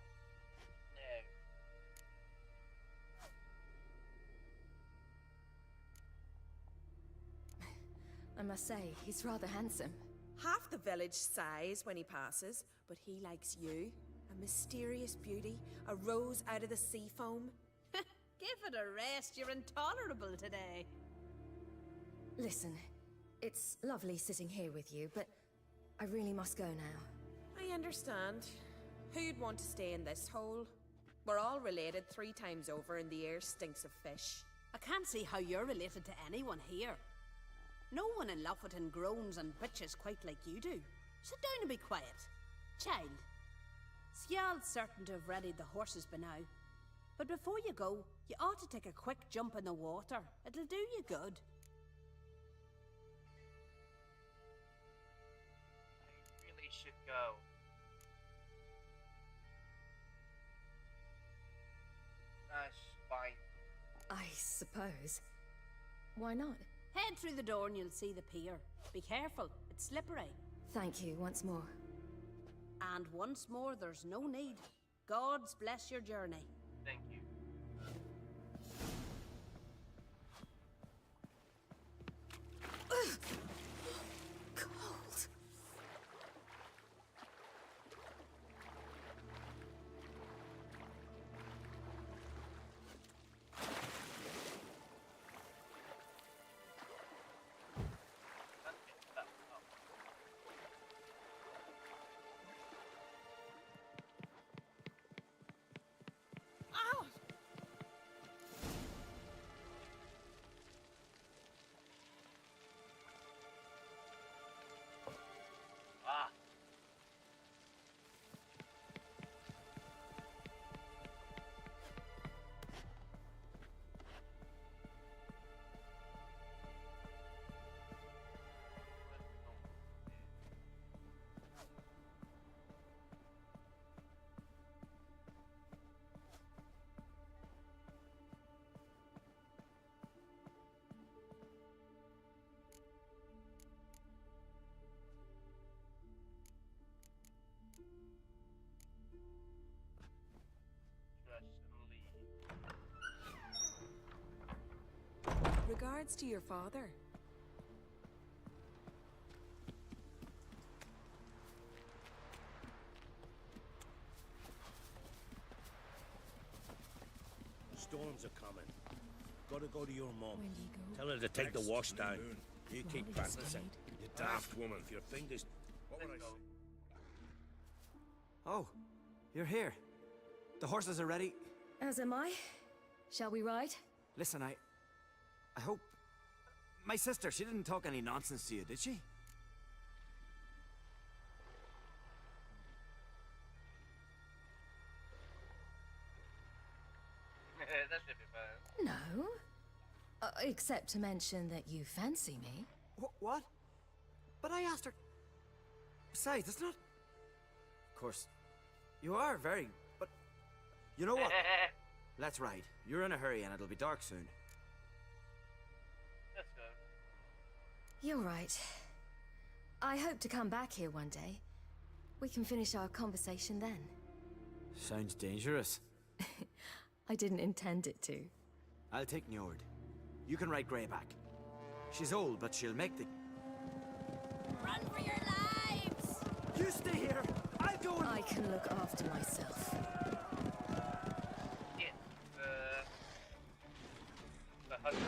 I must say, he's rather handsome. Half the village sighs when he passes, but he likes you. A mysterious beauty, a rose out of the sea foam. Give it a rest, you're intolerable today. Listen, it's lovely sitting here with you, but I really must go now. I understand. Who'd want to stay in this hole? We're all related 3 times over and the air stinks of fish. I can't see how you're related to anyone here. No one in Lofoten groans and bitches quite like you do. Sit down and be quiet. Child, Skjal's certain to have readied the horses by now. But before you go, you ought to take a quick jump in the water. It'll do you good. I really should go. That's fine. I suppose. Why not? Head through the door and you'll see the pier. Be careful, it's slippery. Thank you once more. And once more, there's no need. God's bless your journey. Thank you. Cold. Regards to your father. Storms are coming. Gotta go to your mum. Will you go? Tell her to take the Next wash down. honeymoon. You keep Molly's practicing. dead. You daft woman. If your fingers... What would I say? Oh, you're here. The horses are ready. As am I. Shall we ride? Listen, I hope... My sister, she didn't talk any nonsense to you, did she? That should be fine. No. Except to mention that you fancy me. What? But I asked her... Besides, it's not... Of course, you are very... But... You know what? Let's ride. You're in a hurry and it'll be dark soon. Let's go. You're right. I hope to come back here one day. We can finish our conversation then. Sounds dangerous. I didn't intend it to. I'll take Njord. You can ride Greyback. She's old, but she'll make the... Run for your lives! You stay here! I'll go and... I can look after myself. Yeah, the 100.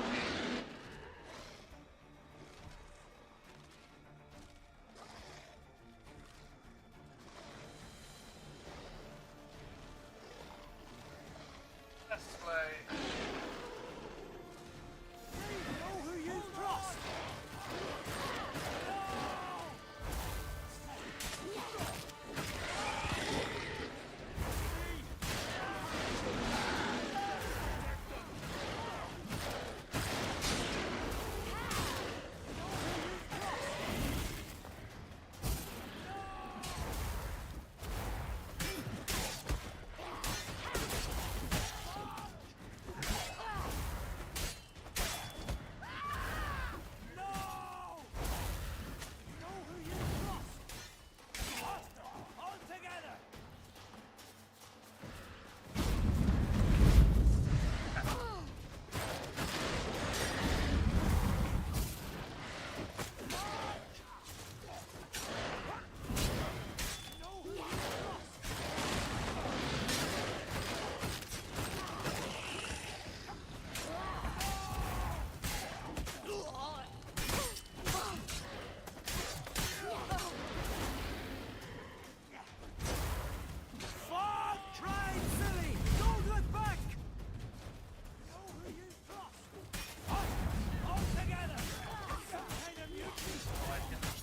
Let's play. Know who you've crossed!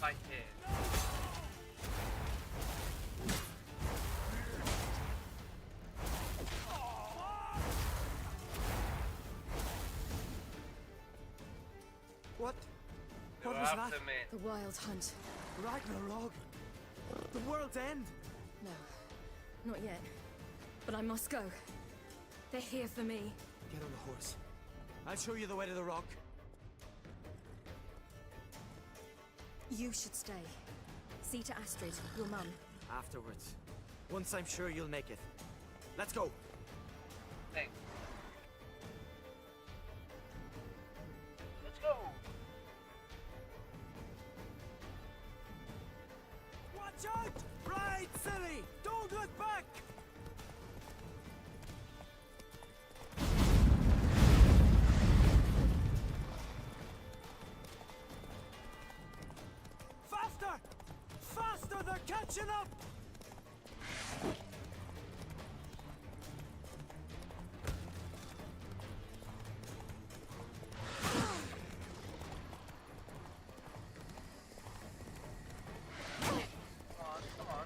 Right here. What? Go What was after that? me. The Wild Hunt. Ragnarok? The world's end? No, not yet. But I must go. They're here for me. Get on the horse. I'll show you the way to the rock. You should stay. See to Astrid, your mum. Afterwards. Once I'm sure you'll make it. Let's go. Thanks. Let's go. Watch out! Ride, silly! Don't look back! Faster! Faster! They're catching up! Come on.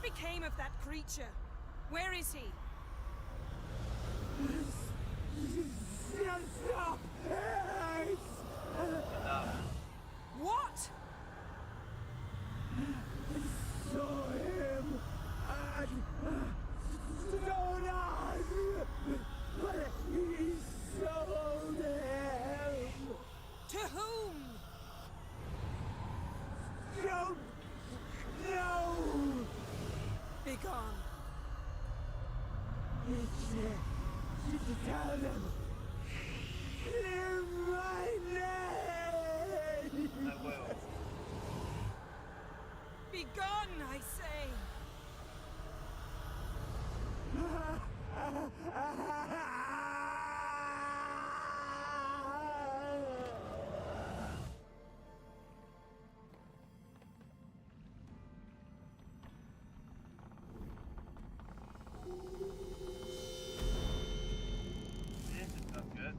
became of that creature? Where is he? Stop! What? Saw him and Sonan, but he sold him. To whom? Don't know. Begone. Tell them. Clear my name. I will. Begone, I say. This is not good.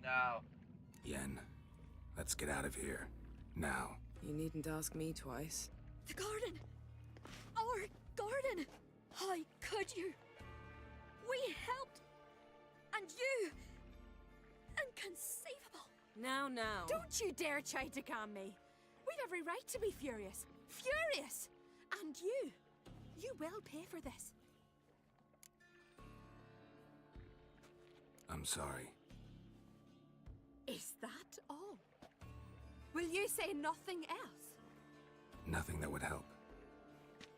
Now. Yen, let's get out of here. Now. You needn't ask me twice. The garden! Our garden! How could you? We helped! And you! Inconceivable! Now. Don't you dare try to calm me. We've every right to be furious. Furious! And you will pay for this. I'm sorry. Is that all? Will you say nothing else? Nothing that would help.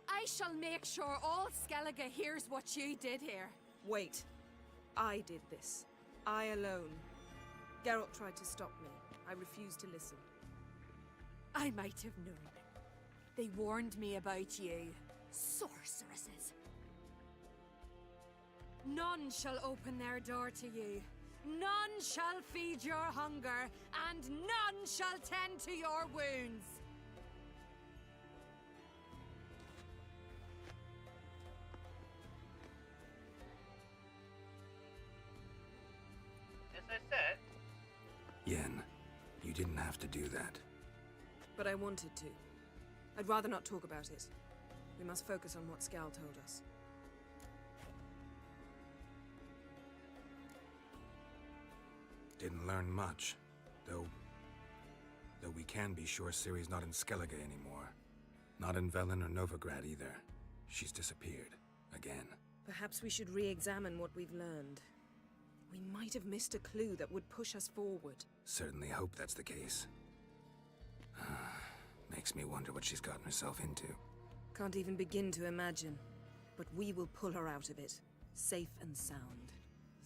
I shall make sure all Skellige hears what you did here. Wait. I did this. I alone. Geralt tried to stop me. I refused to listen. I might have known. They warned me about you. Sorceresses. None shall open their door to you. None shall feed your hunger, and none shall tend to your wounds. As I said, Yen, you didn't have to do that. But I wanted to. I'd rather not talk about it. We must focus on what Skal told us. Didn't learn much, though we can be sure Ciri's not in Skellige anymore. Not in Velen or Novigrad either. She's disappeared. Again. Perhaps we should re-examine what we've learned. We might have missed a clue that would push us forward. Certainly hope that's the case. Makes me wonder what she's gotten herself into. Can't even begin to imagine. But we will pull her out of it. Safe and sound.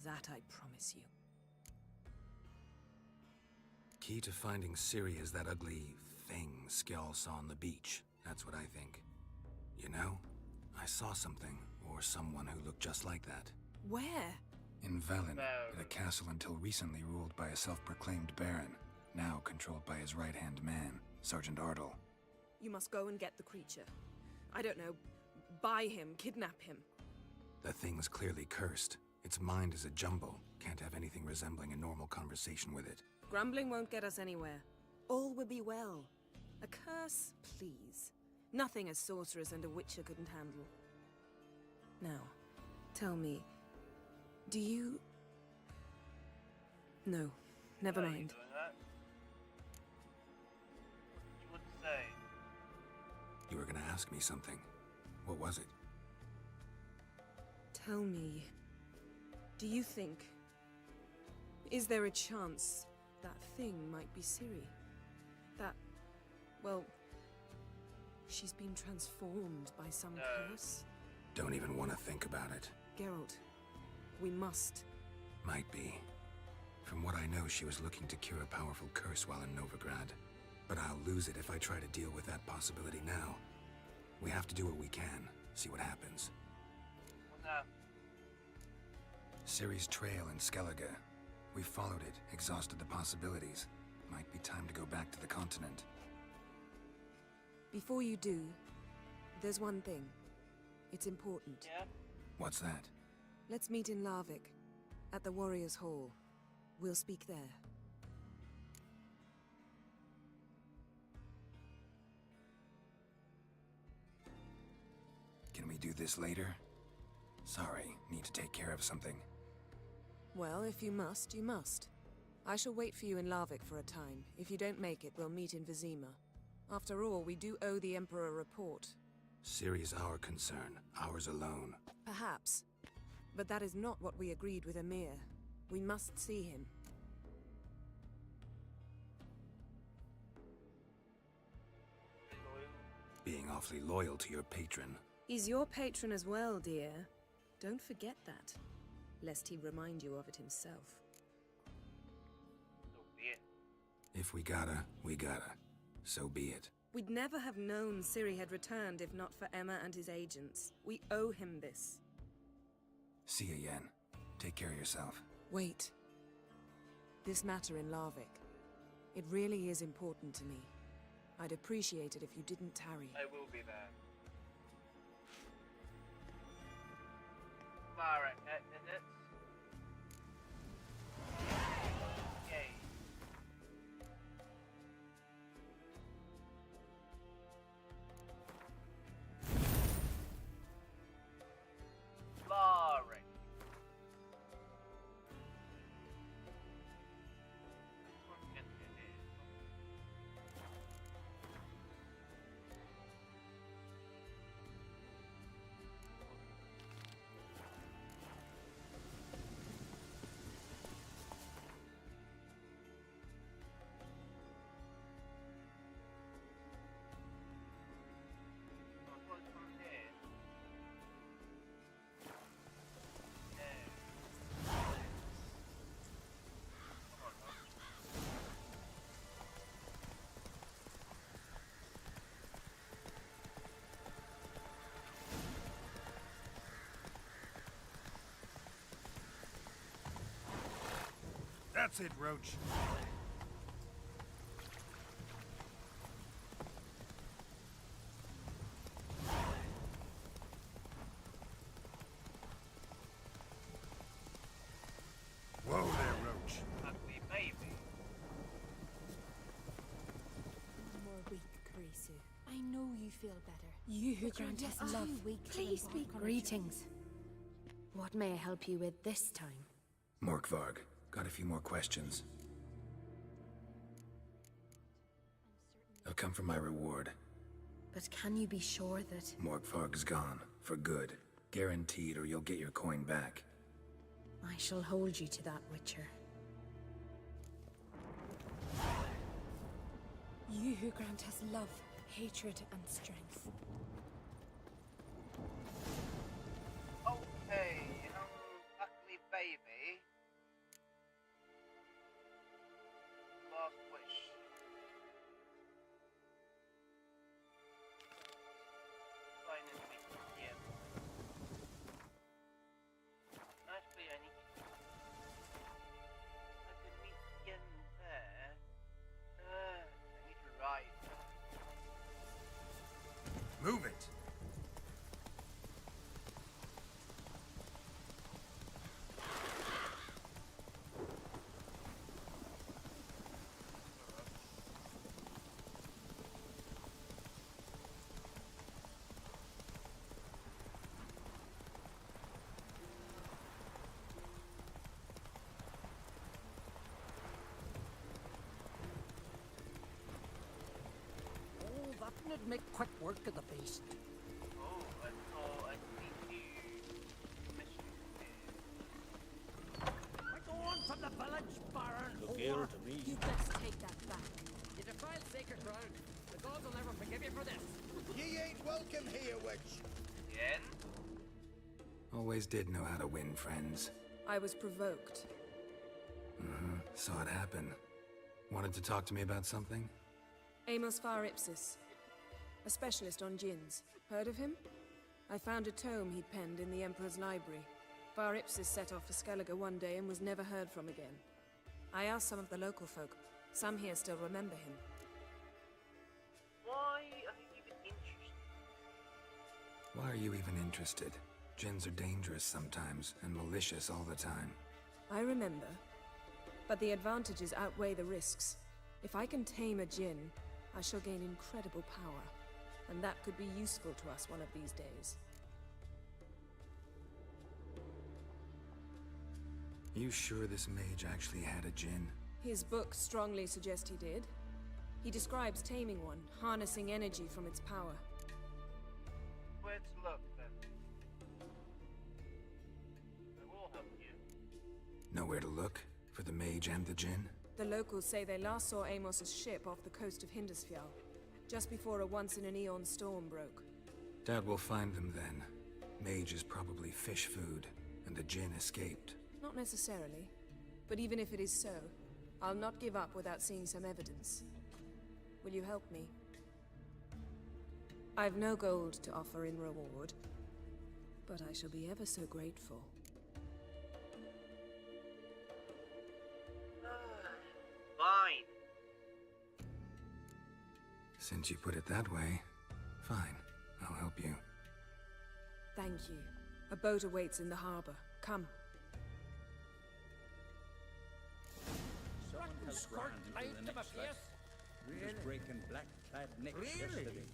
That I promise you. Key to finding Ciri is that ugly thing Skjall saw on the beach. That's what I think. You know, I saw something, or someone who looked just like that. Where? In Velen, at a castle until recently ruled by a self-proclaimed baron, now controlled by his right-hand man, Sergeant Ardle. You must go and get the creature. I don't know, buy him, kidnap him. The thing's clearly cursed. Its mind is a jumble. Can't have anything resembling a normal conversation with it. Grumbling won't get us anywhere. All will be well. A curse, please. Nothing a sorceress and a witcher couldn't handle. Now, tell me, do you... No, never mind. What you would say? You were gonna ask me something. What was it? Tell me, do you think... Is there a chance that thing might be Ciri? That, well, she's been transformed by some curse? Don't even want to think about it. Geralt, we must. Might be. From what I know, she was looking to cure a powerful curse while in Novigrad. But I'll lose it if I try to deal with that possibility now. We have to do what we can, see what happens. What's that? Ciri's trail in Skellige. We followed it, exhausted the possibilities. Might be time to go back to the continent. Before you do, there's one thing. It's important. Yeah? What's that? Let's meet in Larvik, at the Warriors' Hall. We'll speak there. Can we do this later? Sorry, need to take care of something. Well, if you must, you must. I shall wait for you in Larvik for a time. If you don't make it, we'll meet in Vizima. After all, we do owe the Emperor a report. Ciri's our concern, ours alone. Perhaps. But that is not what we agreed with Emir. We must see him. Being awfully loyal to your patron. He's your patron as well, dear. Don't forget that, lest he remind you of it himself. So be it. If we gotta, we gotta. So be it. We'd never have known Ciri had returned if not for Emma and his agents. We owe him this. See you, Yen. Take care of yourself. Wait. This matter in Larvik. It really is important to me. I'd appreciate it if you didn't tarry. I will be there. Alright, is it? Yay. Alright. That's it, Roach. Whoa there, Roach. Ugly baby. More weak, Karisu. I know you feel better. You who grant us love, please speak. Greetings. What may I help you with this time? Morkvarg, got a few more questions. I've come for my reward. But can you be sure that... Morkvarg's gone, for good. Guaranteed, or you'll get your coin back. I shall hold you to that, Witcher. You who grant us love, hatred, and strength. Okay, ugly baby. Last wish. Finally meet Yen. Actually, I can meet Yen there. I need to ride. Move it! Oh, that would make quick work of the beast. Oh, I saw a sneaky mission here. We're going from the village, Baron. Look ill to me. You best take that back. You defiled sacred ground. The gods will never forgive you for this. Ye ain't welcome here, witch. Yen? Always did know how to win friends. I was provoked. Saw it happen. Wanted to talk to me about something? Amos Far Ipsis, a specialist on djinns. Heard of him? I found a tome he'd penned in the Emperor's library. Far Ipsis set off for Skellige one day and was never heard from again. I asked some of the local folk, Some here still remember him. Why are you even interested? Why are you even interested? Djinns are dangerous sometimes, and malicious all the time. I remember. But the advantages outweigh the risks. If I can tame a Djinn, I shall gain incredible power. And that could be useful to us one of these days. You sure this mage actually had a Djinn? His books strongly suggest he did. He describes taming one, harnessing energy from its power. Where to look, then? I will help you. Nowhere to look? For the mage and the Djinn? The locals say they last saw Amos's ship off the coast of Hindusfjall, just before a once-in-an-eon storm broke. Doubt we'll find them then. Mage is probably fish food, and the Djinn escaped. Not necessarily. But even if it is so, I'll not give up without seeing some evidence. Will you help me? I've no gold to offer in reward, but I shall be ever so grateful. Fine. Since you put it that way, fine. I'll help you. Thank you. A boat awaits in the harbor. Come. Really? Breaking black-clad necks yesterday,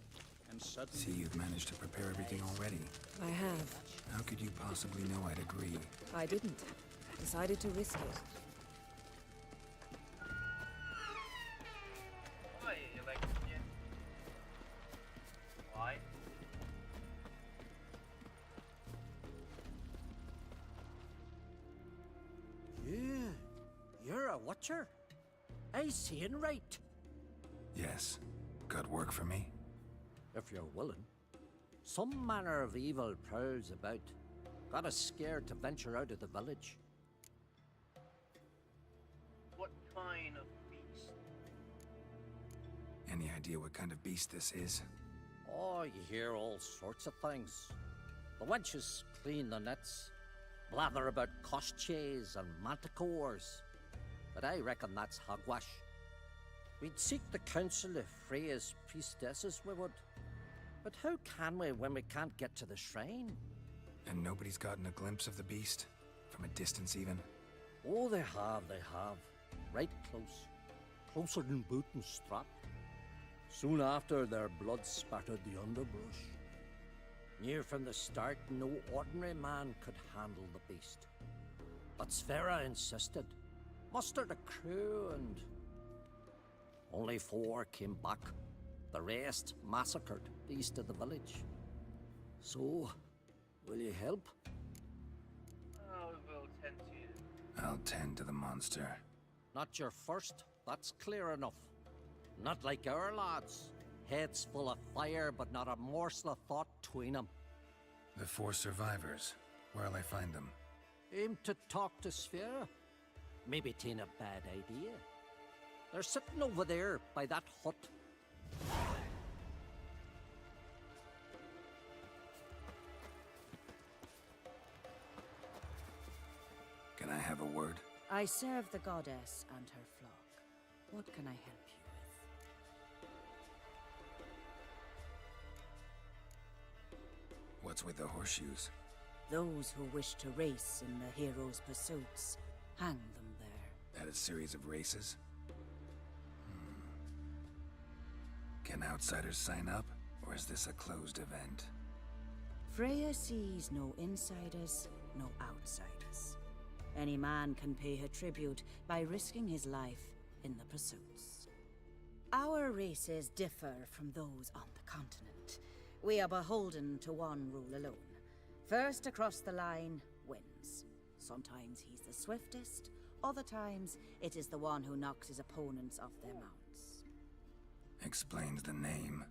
and suddenly... See, you've managed to prepare everything already. I have. How could you possibly know I'd agree? I didn't. Decided to risk it. Why you like it? Why? You're a watcher? I seeing right. Yes. Got work for me? If you're willing. Some manner of evil prowls about. Got us scared to venture out of the village. What kind of beast? Any idea what kind of beast this is? Oh, you hear all sorts of things. The wenches clean the nets, blather about koshches and manticores. But I reckon that's hogwash. We'd seek the counsel of Freya's priestesses, we would. But how can we when we can't get to the shrine? And nobody's gotten a glimpse of the beast? From a distance even? Oh, they have. Right close. Closer than boot and strap. Soon after, their blood spattered the underbrush. Knew from the start no ordinary man could handle the beast. But Sverre insisted. Mustered a crew and... Only 4 came back. The rest massacred east of the village. So, will you help? Oh, we'll tend to you. I'll tend to the monster. Not your first, that's clear enough. Not like our lads. Heads full of fire, but not a morsel of thought between them. The 4 survivors. Where'll I find them? Aim to talk to Sverre. Maybe 'tain't a bad idea. They're sitting over there by that hut. Can I have a word? I serve the goddess and her flock. What can I help you with? What's with the horseshoes? Those who wish to race in the hero's pursuits, hang them there. At a series of races? Can outsiders sign up, or is this a closed event? Freya sees no insiders, no outsiders. Any man can pay her tribute by risking his life in the pursuits. Our races differ from those on the continent. We are beholden to one rule alone. First across the line wins. Sometimes he's the swiftest, other times it is the one who knocks his opponents off their mounts. Explains the name.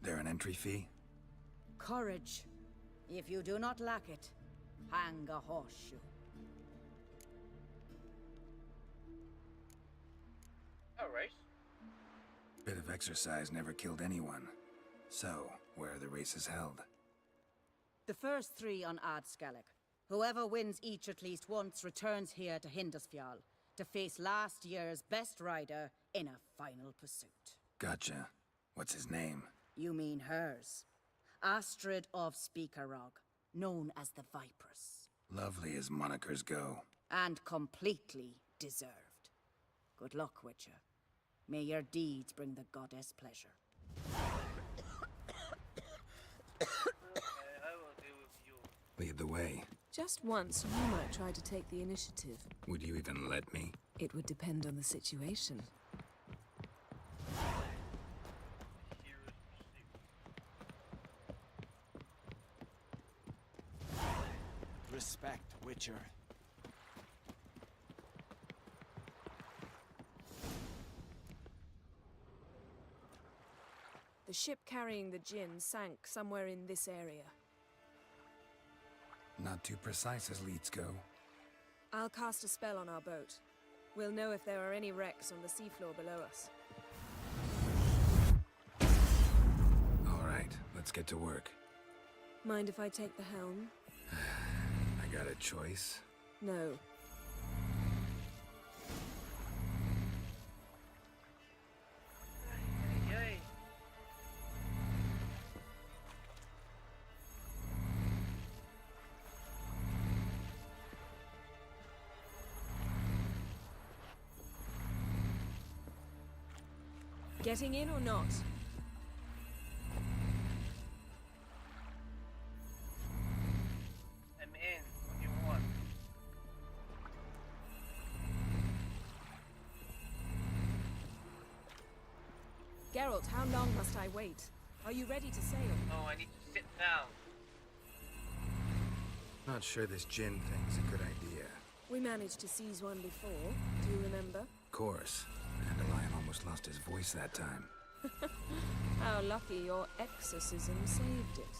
There an entry fee? Courage. If you do not lack it, hang a horseshoe. A race? Bit of exercise never killed anyone. So, where are the races held? The first 3 on Ard Skellig. Whoever wins each at least once returns here to Hindusfjall to face last year's best rider in a final pursuit. Gotcha. What's his name? You mean hers. Astrid of Speakerog, known as the Vipress. Lovely as monikers go. And completely deserved. Good luck, Witcher. May your deeds bring the goddess pleasure. I will deal with you. Lead the way. Just once, you might try to take the initiative. Would you even let me? It would depend on the situation. Respect, Witcher. The ship carrying the gin sank somewhere in this area. Not too precise as leads go. I'll cast a spell on our boat. We'll know if there are any wrecks on the seafloor below us. All right, let's get to work. Mind if I take the helm? I got a choice. No. Yay. Getting in or not? I'm in. What do you want? Geralt, how long must I wait? Are you ready to sail? Oh, I need to sit down. Not sure this gin thing's a good idea. We managed to seize one before. Do you remember? Of course. Dandelion almost lost his voice that time. How lucky your exorcism saved it.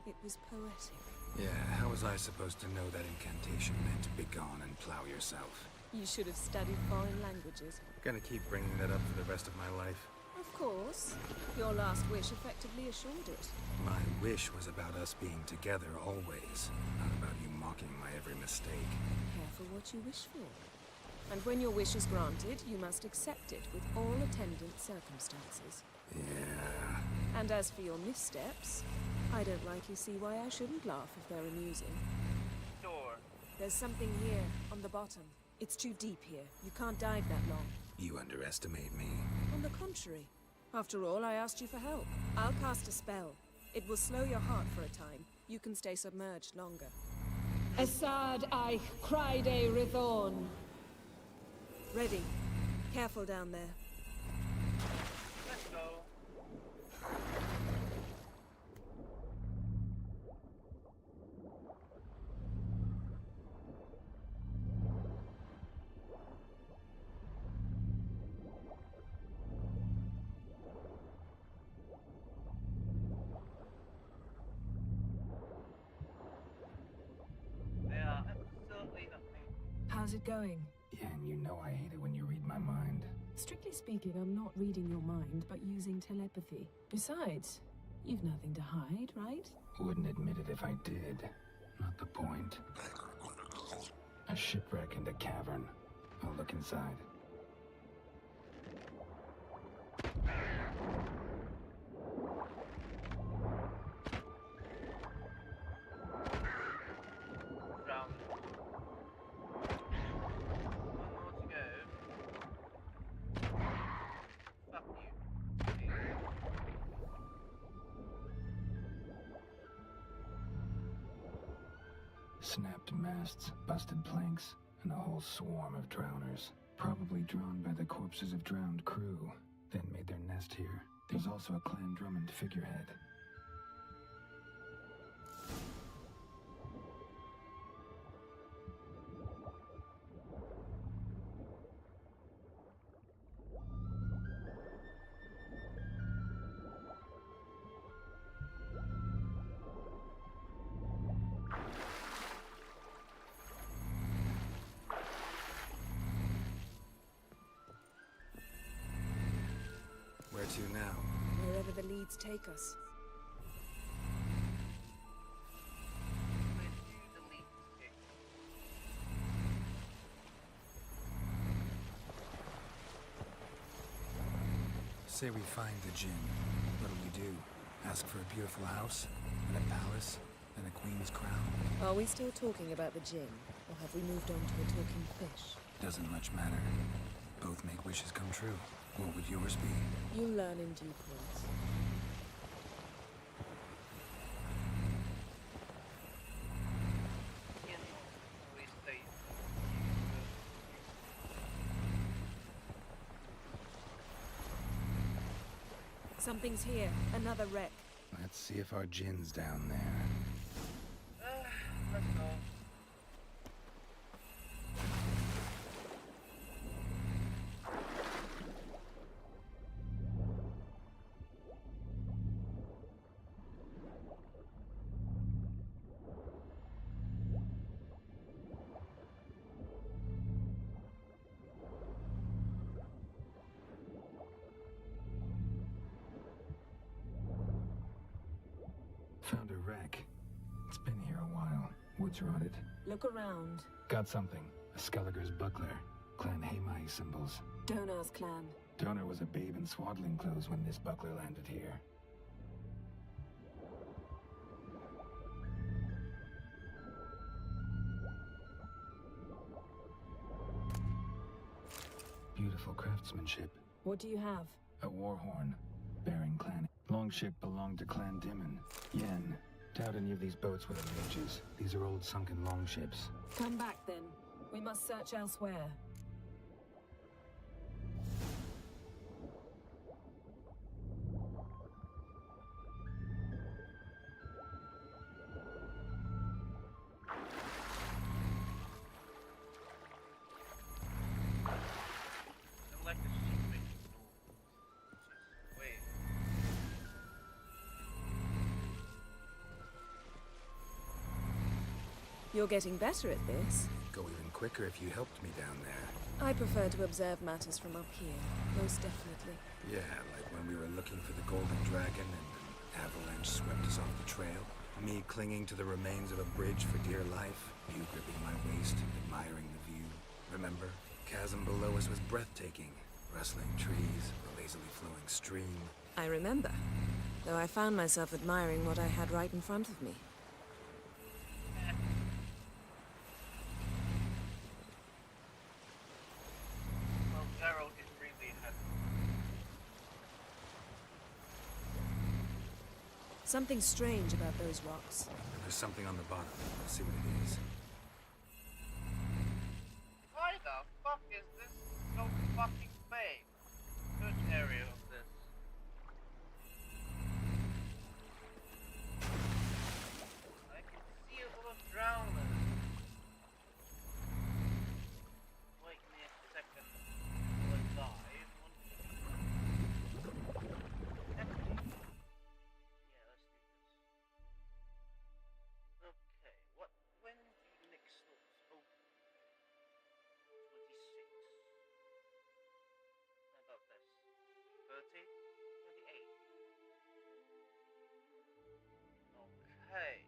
It was poetic. Yeah, how was I supposed to know that incantation meant begone and plow yourself? You should have studied foreign languages. Gonna keep bringing that up for the rest of my life. Of course. Your last wish effectively assured it. My wish was about us being together always, not about you mocking my every mistake. Careful what you wish for. And when your wish is granted, you must accept it with all attendant circumstances. Yeah. And as for your missteps, I don't rightly see why I shouldn't laugh if they're amusing. Door. There's something here, on the bottom. It's too deep here. You can't dive that long. You underestimate me. On the contrary. After all, I asked you for help. I'll cast a spell. It will slow your heart for a time. You can stay submerged longer. Assad I cried a Rithorn. Ready. Careful down there. Let's go. There are absolutely nothing. How's it going? Yeah, and you know I hate it when you read my mind. Strictly speaking, I'm not reading your mind, but using telepathy. Besides, you've nothing to hide, right? Wouldn't admit it if I did. Not the point. A shipwreck and a cavern. I'll look inside. Drown. One more to go. Fuck you. Snapped masts, busted planks, and a whole swarm of drowners. Probably drawn by the corpses of drowned crew, then made their nest here. There's also a Clan Drummond figurehead. Where to now? Wherever the leads take us. Where do the leads take? Say we find the Jinn. What'll we do? Ask for a beautiful house? And a palace? And a queen's crown? Are we still talking about the Jinn? Or have we moved on to a talking fish? Doesn't much matter. Both make wishes come true. What would yours be? You'll learn in due course. Something's here. Another wreck. Let's see if our Jinn's down there. Let's go. Found a wreck. It's been here a while. Woods rotted. Look around. Got something. A Skelliger's buckler. Clan Haemai symbols. Donar's clan. Donar was a babe in swaddling clothes when this buckler landed here. Beautiful craftsmanship. What do you have? A war horn. Bearing clan. Longship belonged to Clan Dimon. Yen. Doubt any of these boats would have mages. These are old sunken longships. Come back then. We must search elsewhere. You're getting better at this. Go even quicker if you helped me down there. I prefer to observe matters from up here, most definitely. Yeah, like when we were looking for the Golden Dragon and an avalanche swept us off the trail. Me clinging to the remains of a bridge for dear life. You gripping my waist, admiring the view. Remember? Chasm below us was breathtaking. Rustling trees, a lazily flowing stream. I remember, though I found myself admiring what I had right in front of me. Something strange about those rocks. There's something on the bottom. Let's see what it is. Why the fuck is this so fucking big? Search area of this. I can see a little drowners. Wait me a second. Will I die? Okay.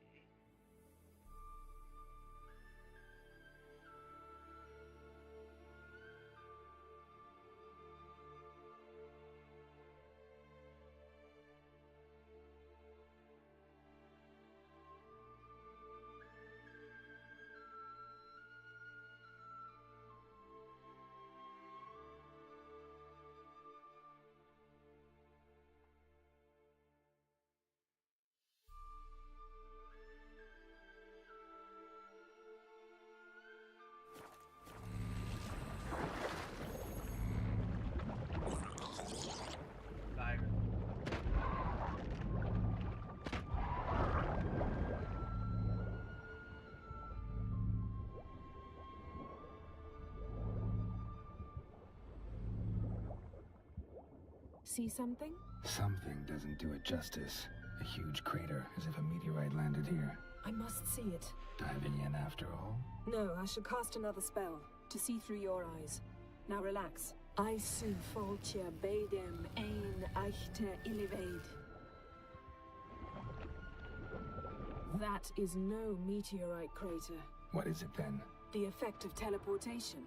See something? Something doesn't do it justice. A huge crater, as if a meteorite landed here. I must see it. Diving in after all? No, I shall cast another spell, to see through your eyes. Now relax. Aisu foltja beidem ein eichte iliveid. That is no meteorite crater. What is it then? The effect of teleportation.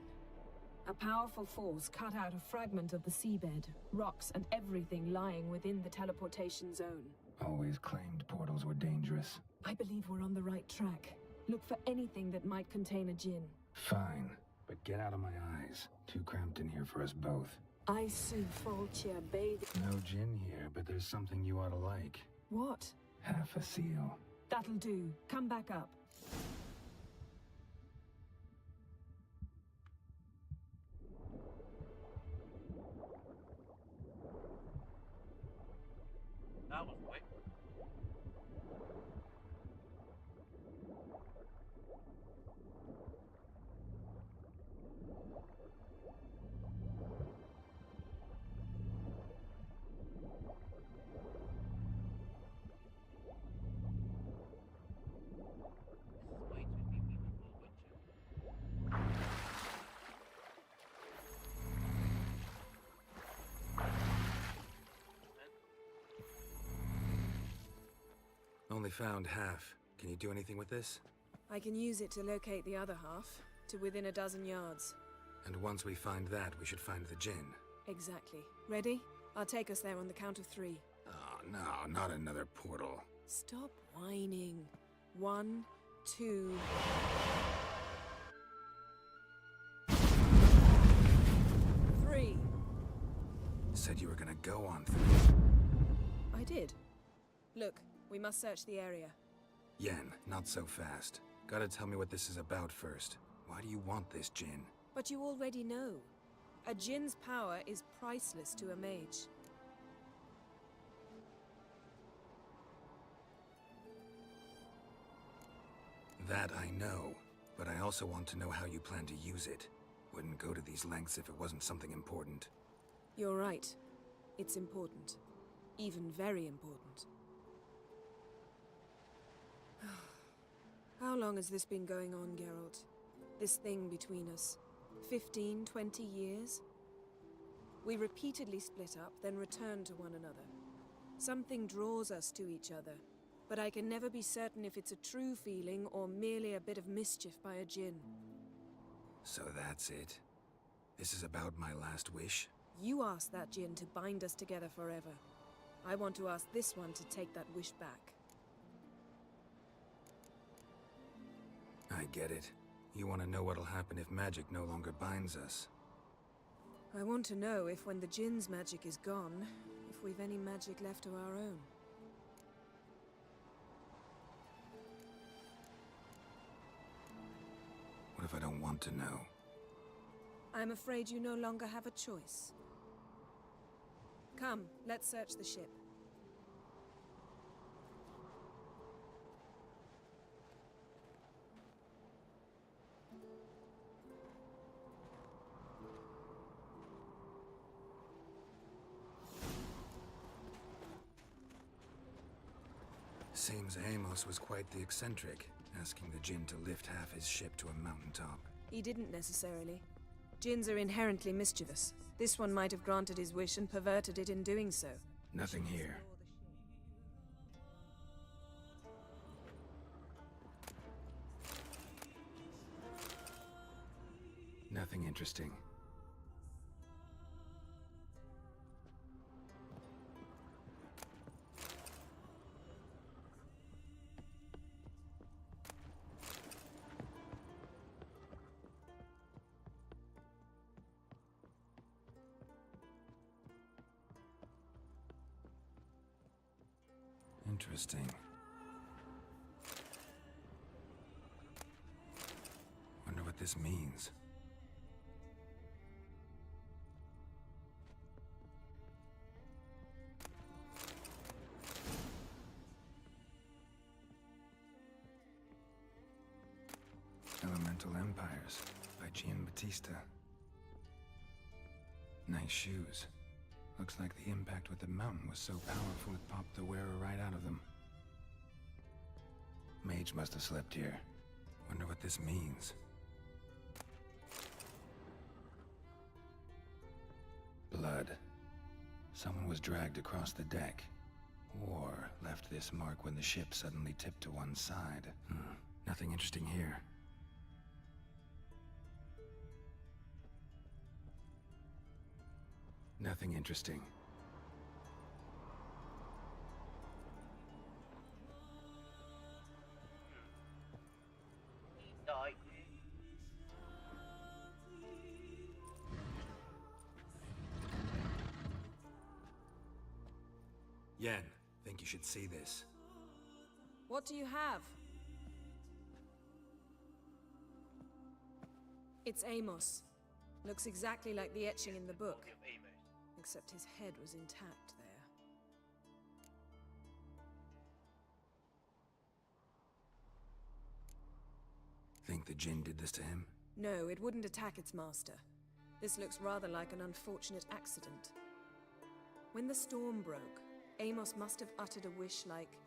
A powerful force cut out a fragment of the seabed, rocks and everything lying within the teleportation zone. Always claimed portals were dangerous. I believe we're on the right track. Look for anything that might contain a djinn. Fine, but get out of my eyes. Too cramped in here for us both. I soon Fulcia bathe. No djinn here, but there's something you ought to like. What? Half a seal. That'll do. Come back up. That was quick. Only found half. Can you do anything with this? I can use it to locate the other half, to within a dozen yards. And once we find that, we should find the djinn. Exactly. Ready? I'll take us there on the count of 3. Oh, no, not another portal. Stop whining. 1, 2... 3. Said you were gonna go on 3. I did. Look, we must search the area. Yen, not so fast. Gotta tell me what this is about first. Why do you want this djinn? But you already know. A djinn's power is priceless to a mage. That I know, but I also want to know how you plan to use it. Wouldn't go to these lengths if it wasn't something important. You're right. It's important. Even very important. How long has this been going on, Geralt? This thing between us? 15, 20 years? We repeatedly split up, then return to one another. Something draws us to each other, but I can never be certain if it's a true feeling or merely a bit of mischief by a djinn. So that's it? This is about my last wish? You asked that djinn to bind us together forever. I want to ask this one to take that wish back. I get it. You want to know what'll happen if magic no longer binds us. I want to know if when the djinn's magic is gone, if we've any magic left of our own. What if I don't want to know? I'm afraid you no longer have a choice. Come, let's search the ship. Seems Amos was quite the eccentric, asking the djinn to lift half his ship to a mountaintop. He didn't necessarily. Djinns are inherently mischievous. This one might have granted his wish and perverted it in doing so. Nothing here. Nothing interesting. Interesting. Wonder what this means. Elemental Empires by Giambattista. Nice shoes. Looks like the impact with the mountain was so powerful it popped the wearer right out of them. Mage must have slept here. Wonder what this means. Blood. Someone was dragged across the deck. War left this mark when the ship suddenly tipped to one side. Nothing interesting here. Nothing interesting. He died. Yen, think you should see this. What do you have? It's Amos. Looks exactly like the etching in the book. Except his head was intact there. Think the Jinn did this to him? No, it wouldn't attack its master. This looks rather like an unfortunate accident. When the storm broke, Amos must have uttered a wish like,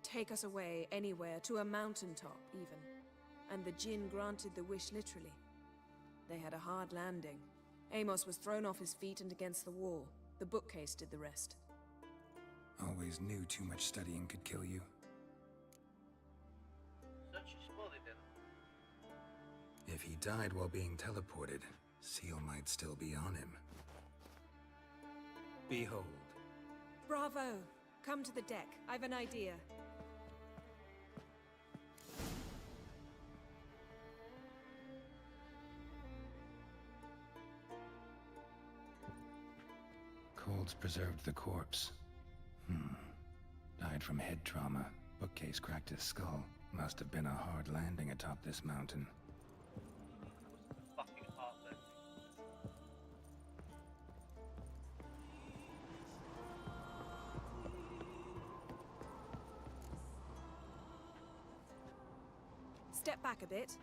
"Take us away, anywhere, to a mountaintop, even." And the Jinn granted the wish literally. They had a hard landing. Amos was thrown off his feet and against the wall. The bookcase did the rest. Always knew too much studying could kill you. Such a spotty then. If he died while being teleported, Seal might still be on him. Behold. Bravo! Come to the deck. I've an idea. Cold's preserved the corpse. Died from head trauma. Bookcase cracked his skull. Must have been a hard landing atop this mountain. Fucking heartless. Step back a bit.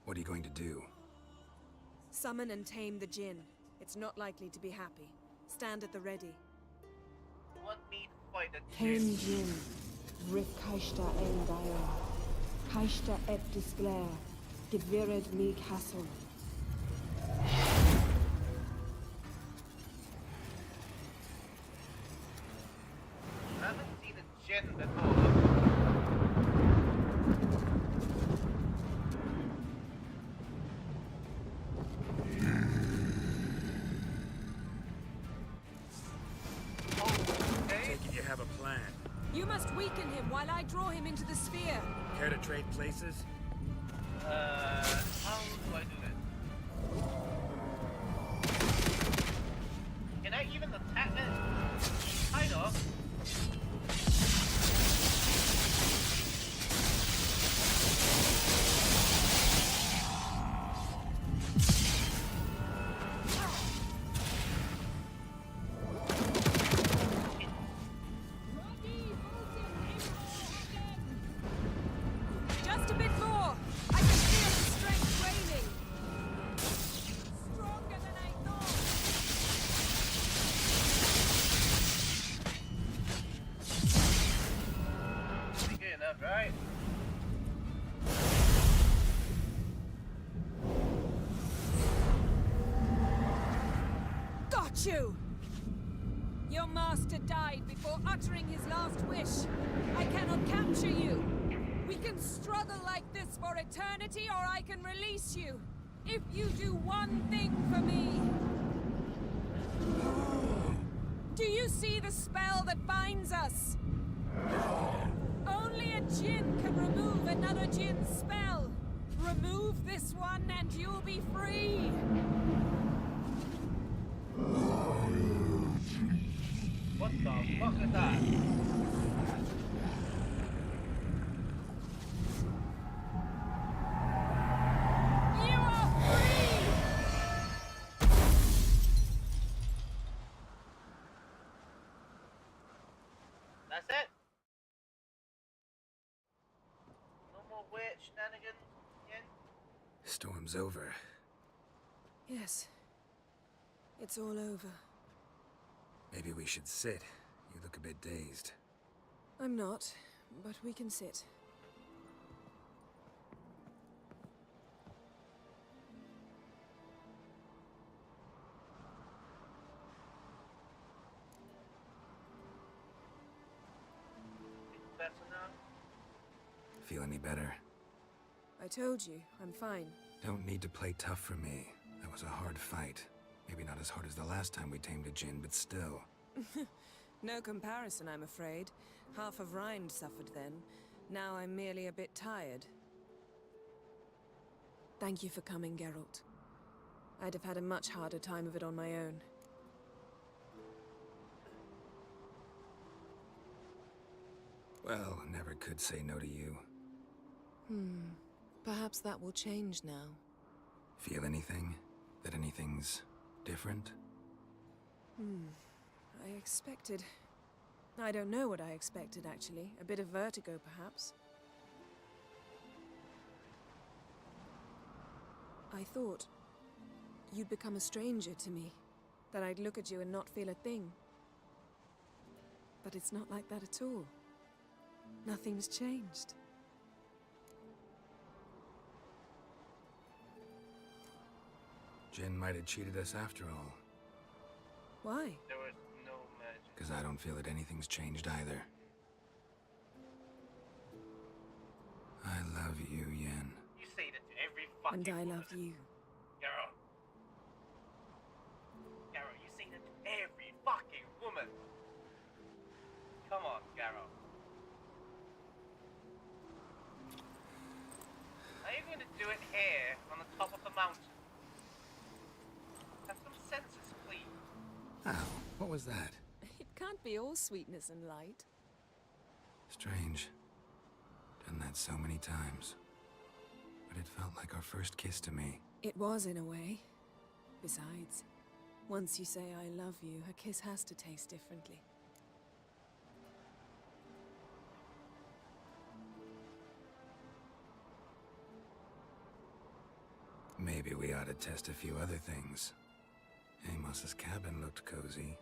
What are you going to do? Summon and tame the Jinn. It's not likely to be happy. Stand at the ready. You want me to fight a Tame Jinn, Rif Kaishta ein Dair, Kaishta et Disglair, Gevired mi Castle. I haven't seen a Jinn before. You must weaken him while I draw him into the sphere. Care to trade places? How do I do it? Can I even attack it? Kind of. Just a bit more. I can feel the strength waning. Stronger than I thought. Pretty good enough, right? Got you! Your master died before uttering his last wish. I cannot capture you. We can struggle like this for eternity, or I can release you. If you do one thing for me. Do you see the spell that binds us? Only a Jinn can remove another Jinn's spell. Remove this one and you'll be free. What the fuck is that? You are free! That's it? No more weird shenanigans? Yeah? Storm's over. Yes. It's all over. Maybe we should sit. You look a bit dazed. I'm not, but we can sit. Better now? Feel any better? I told you, I'm fine. Don't need to play tough for me. That was a hard fight. Maybe not as hard as the last time we tamed a djinn, but still. No comparison, I'm afraid. Half of Rind suffered then. Now I'm merely a bit tired. Thank you for coming, Geralt. I'd have had a much harder time of it on my own. Well, never could say no to you. Perhaps that will change now. Feel anything? That anything's different? I expected... I don't know what I expected, actually. A bit of vertigo, perhaps. I thought you'd become a stranger to me. That I'd look at you and not feel a thing. But it's not like that at all. Nothing's changed. Jinn might have cheated us after all. Why? There was no magic. Because I don't feel that anything's changed either. I love you, Yen. You say that to every fucking And I woman. love you. Geralt. Geralt, you say that to every fucking woman. Come on, Geralt. Are you going to do it here, on the top of the mountain? Have some senses, please. Ow, what was that? It can't be all sweetness and light. Strange. Done that so many times. But it felt like our first kiss to me. It was, in a way. Besides, once you say I love you, a kiss has to taste differently. Maybe we ought to test a few other things. Amos's cabin looked cozy.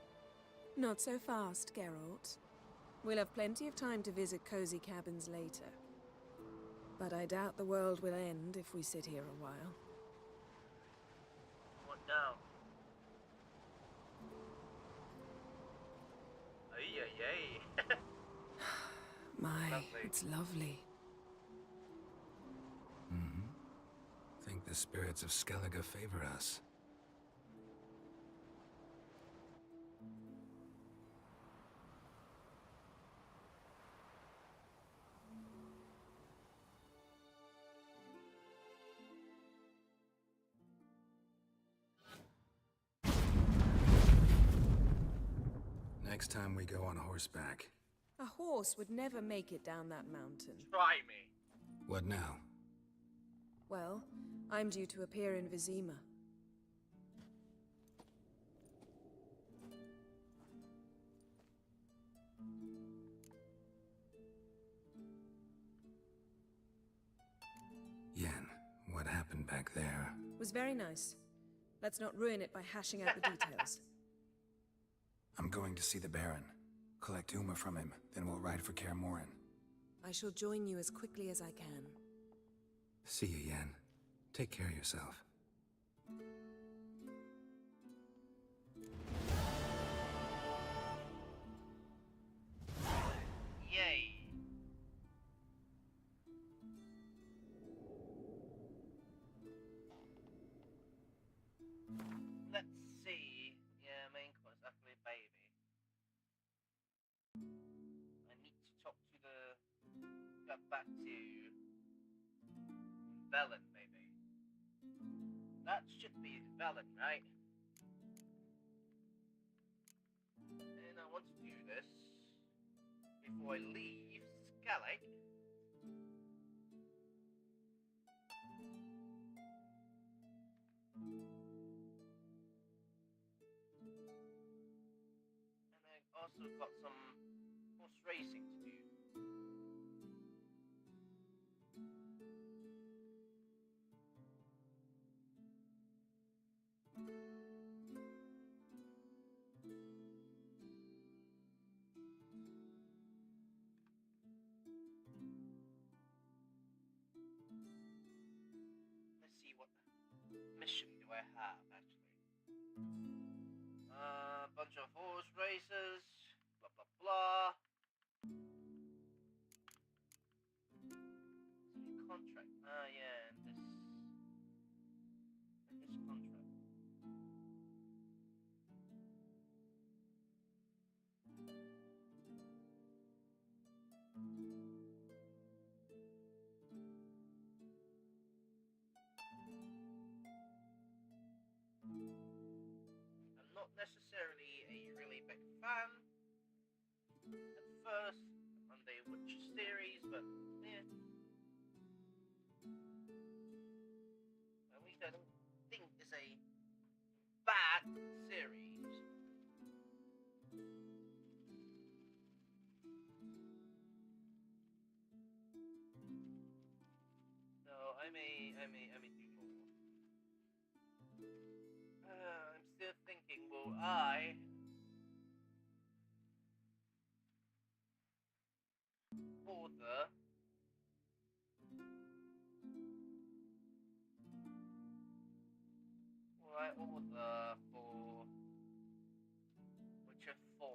Not so fast, Geralt. We'll have plenty of time to visit cozy cabins later. But I doubt the world will end if we sit here a while. What now? Ay. My, Lovely. it's lovely. Think the spirits of Skellige favor us. Next time we go on horseback. A horse would never make it down that mountain. Try me. What now? Well, I'm due to appear in Vizima. Yen, what happened back there? It was very nice. Let's not ruin it by hashing out the details. I'm going to see the Baron. Collect Uma from him, then we'll ride for Kaer Morhen. I shall join you as quickly as I can. See you, Yen. Take care of yourself. Yay. Let's see. Yeah, main course, actually, baby. I need to talk to get back to Velen, maybe. That should be Velen, right? And I want to do this before I leave Skellige. And I also got some horse racing to do. Let's see, what mission do I have, actually? Bunch of horse races, blah blah blah. Contract. Yeah, and this contract. fan at first on the Witcher series, but yeah. At least I don't think it's a bad series. So I may do more. I'm still thinking, will I order for Witcher 4?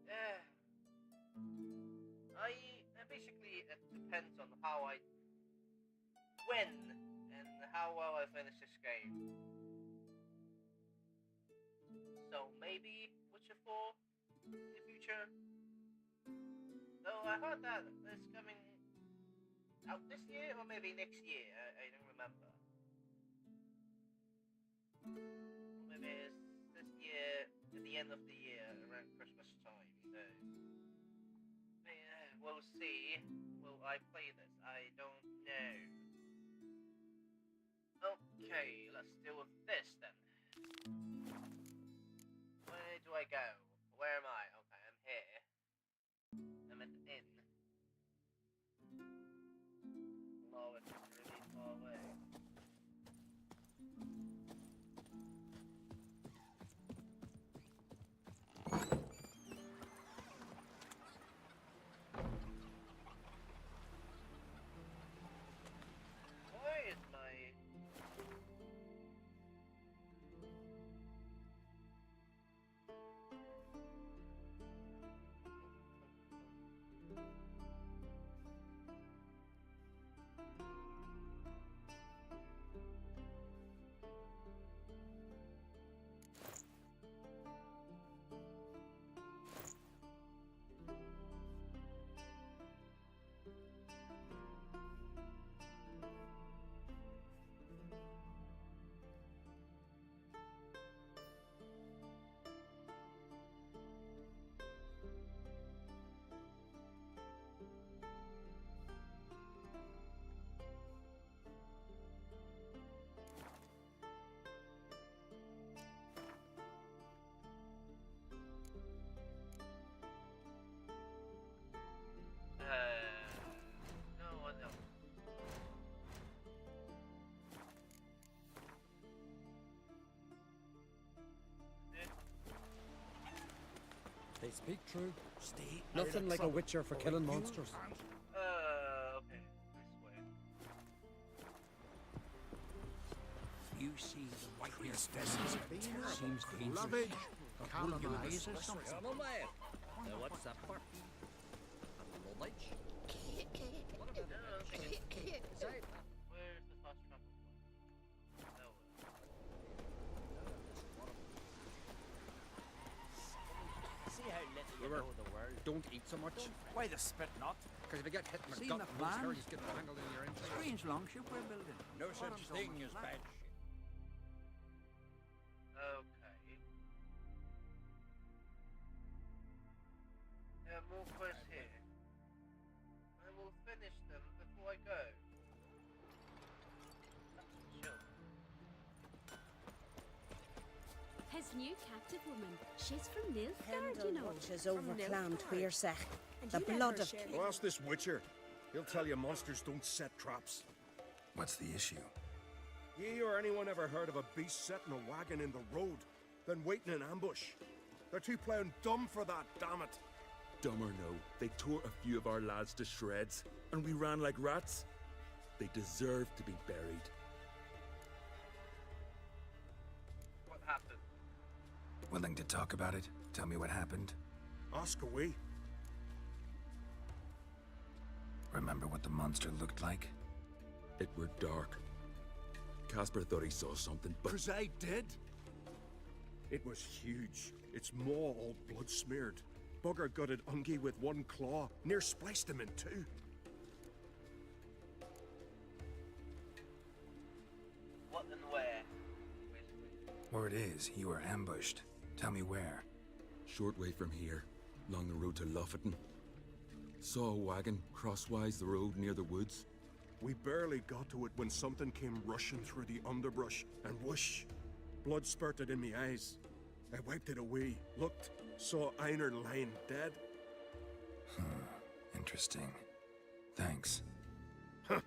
Yeah. I basically, it depends on when and how well I finish this game. So maybe Witcher 4 in the future. Though I heard that it's coming out this year or maybe next year. I don't remember. Or maybe it's this year at the end of the year around Christmas time. So yeah, we'll see. Will I play this? I don't know. Okay, let's deal with this then. Where do I go? Where am I? Okay, I'm here. I'm at the inn. Oh, it's really far away. Why is my... No one else. They speak true. Stay Nothing like a witcher for killing monsters. Okay, this way. You see the white priestesses seems dangerous. Lovage, Calamise or something. What's that for? Lovage? Where's the fast travel point? No. See how little you know the world. Don't eat so much. Why the spit not? Because if you get hit in the See gut, the those plan? hairs get tangled in your engine. Strange longship we're building. No such thing as bad shit. Okay. There are more quests here. I will finish them before I go. Sure. His new captive woman. She's from Nilfgaard, you know. watches over From Clan Nilfgaard. Tuirsech. And The you blood never of shared Well, ask this Witcher. He'll tell you monsters don't set traps. What's the issue? Ye or anyone ever heard of a beast setting a wagon in the road, then waiting in ambush? They're too plowing dumb for that, damn it. Dumb or no, they tore a few of our lads to shreds, and we ran like rats. They deserve to be buried. What happened? Willing to talk about it? Tell me what happened? Ask away. Remember what the monster looked like? It were dark. Casper thought he saw something, but... 'Cause I did. It was huge. Its maw all blood smeared. Bugger gutted Ungi with one claw, near spliced him in two. What and where? Word is, you were ambushed. Tell me where. Short way from here, along the road to Lofferton. Saw a wagon crosswise the road near the woods. We barely got to it when something came rushing through the underbrush, and whoosh! Blood spurted in me eyes. I wiped it away, looked, saw Einar lying dead. Interesting. Thanks. Huh?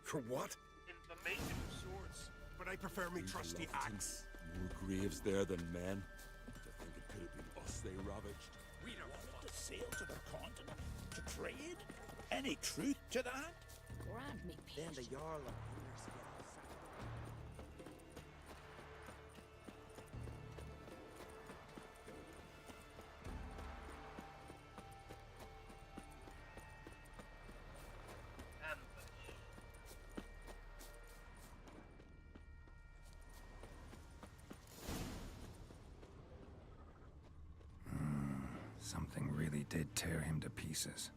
For what? Information. Swords. But I prefer me trusty axe. More graves there than men. To think it could have been us they ravaged. We don't want to sail to the continent to trade. Any truth to that? Grant me Then the patience. Jarl of Hunter's get outside. Ambush. Something really did tear him to pieces.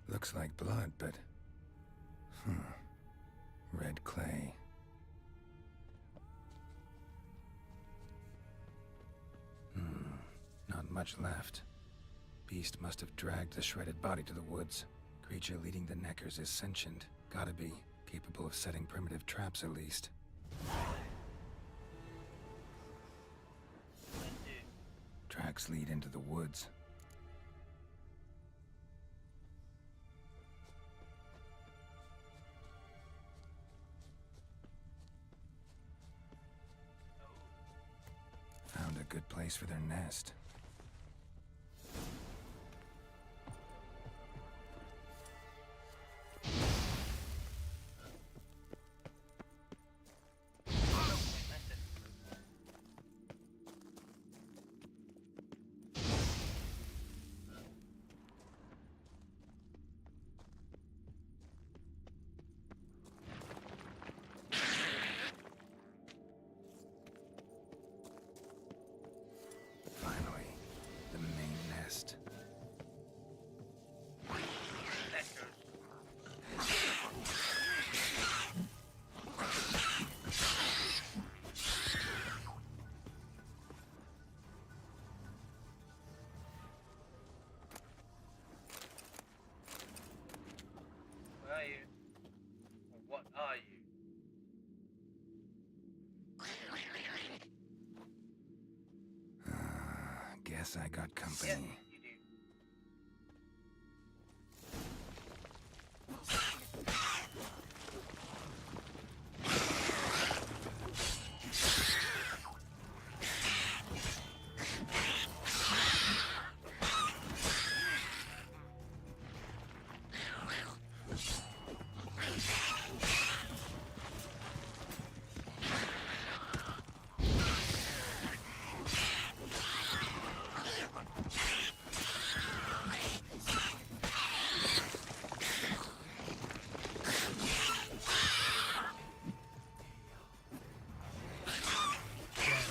Looks like blood, but... Red clay. Not much left. Beast must have dragged the shredded body to the woods. Creature leading the Neckers is sentient. Gotta be. Capable of setting primitive traps, at least. Tracks lead into the woods. Found a good place for their nest. Finally, the main nest. Where are you? Or what are you? Guess I got company. Yes, you do.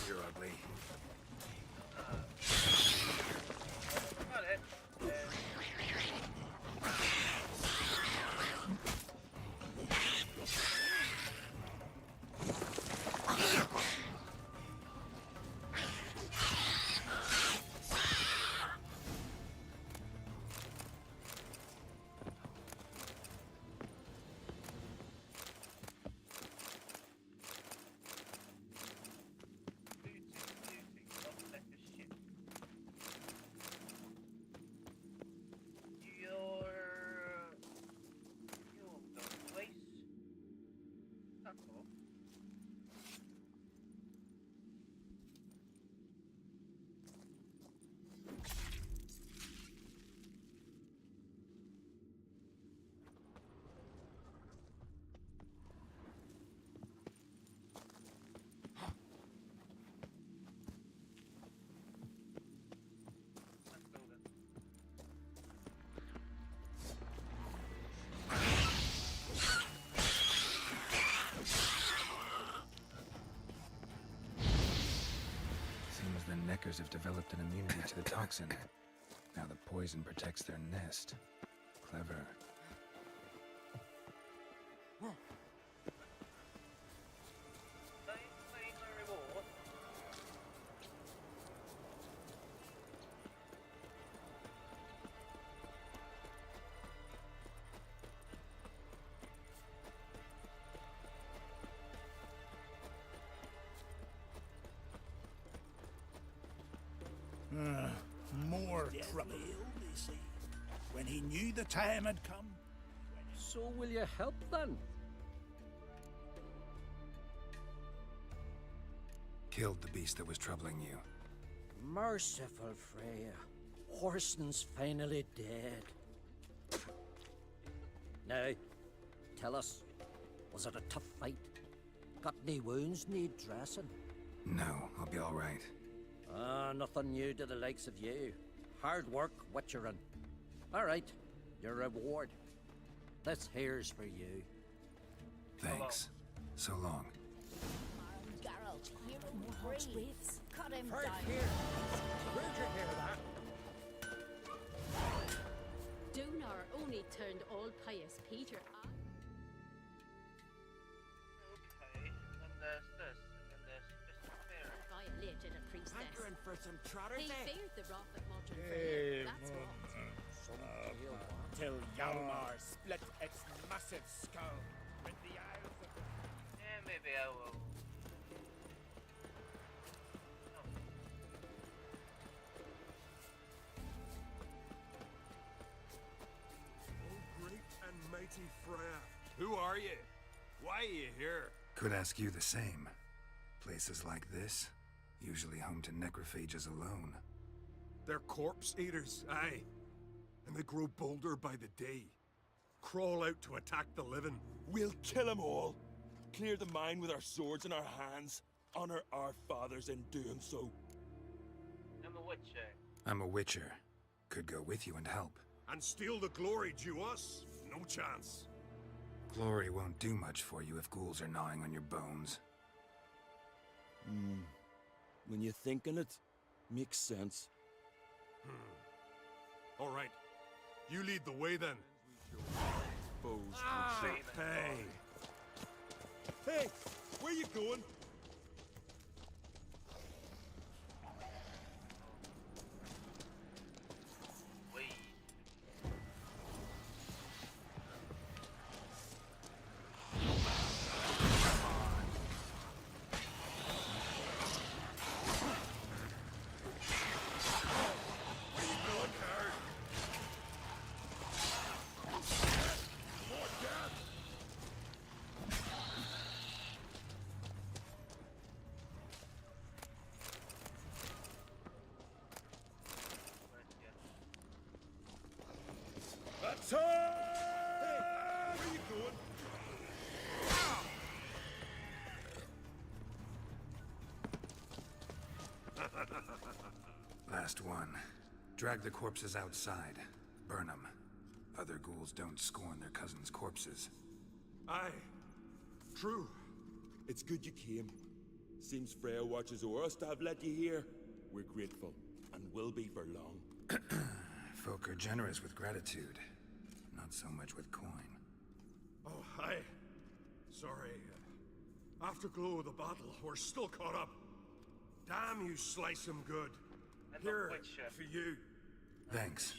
You're ugly. Got it. Seems the Neckers have developed an immunity to the toxin. Now the poison protects their nest. Clever. Claim my reward. More trouble, they say. When he knew the time had come. So will you help then? Killed the beast that was troubling you. Merciful Freya. Horston's finally dead. Now, tell us, was it a tough fight? Got any wounds need dressing? No, I'll be all right. Nothing new to the likes of you. Hard work, witcherin'. All right, your reward. This here's for you. Thanks. So long. Geralt, hear him breathe. Cut him Right down. here. Where'd you hear that? Dunar only turned old pious Peter up. Okay, and there's this, and there's Mr. Fair. Violated a priestess. Hankering for some trotter He there. feared the wrath of Modron Hey, Freya, that's what. Till Hjalmar split its massive skull with the eyes of the... Yeah, maybe I will. Oh, great and mighty Freya. Who are you? Why are you here? Could ask you the same. Places like this, usually home to necrophages alone. They're corpse eaters, aye. And they grow bolder by the day. Crawl out to attack the living. We'll kill them all. Clear the mine with our swords in our hands. Honor our fathers in doing so. I'm a witcher. I'm a witcher. Could go with you and help. And steal the glory due us? No chance. Glory won't do much for you if ghouls are gnawing on your bones. When you think on it, makes sense. All right. You lead the way then. Hey! Hey, where you going? Hey, where you going? Last one. Drag the corpses outside. Burn them. Other ghouls don't scorn their cousins' corpses. Aye. True. It's good you came. Seems Freya watches over us to have let you here. We're grateful, and will be for long. Folk are generous with gratitude. Not so much with coin. Oh, aye. Sorry. Afterglow of the battle, we're still caught up. Damn, you slice him good. Here, for you. Thanks.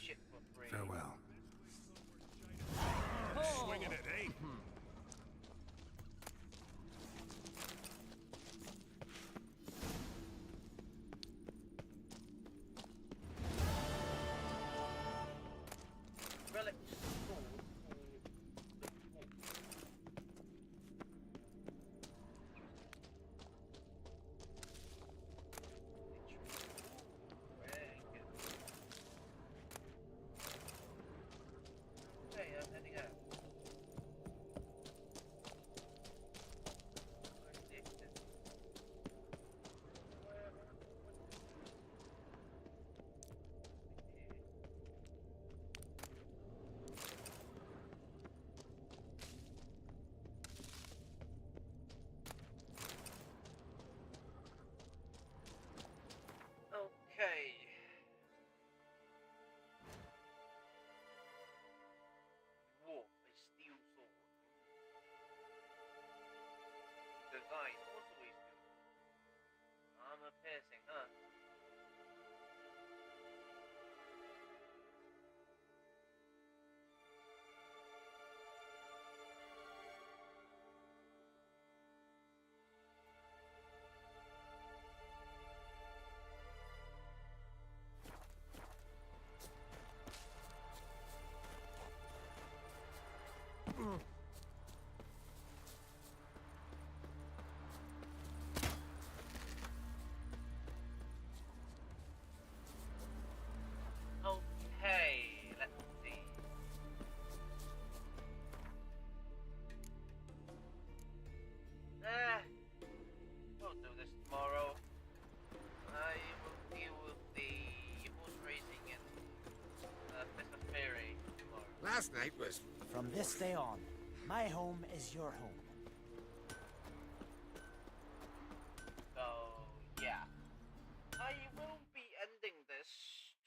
Farewell. Swinging it, eh? Relic sword. Okay, I'm heading out. fine. Also ways to. Armor piercing, huh? Okay, let's see. We'll do this tomorrow. I will deal with the horse racing and Fist of Fairy tomorrow. Last night was... From this day on, my home is your home. So, yeah. I will be ending this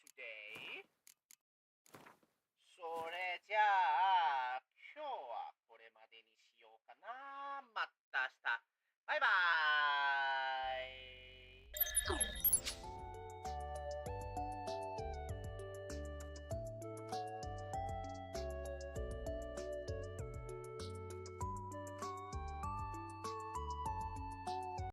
today. So, 大家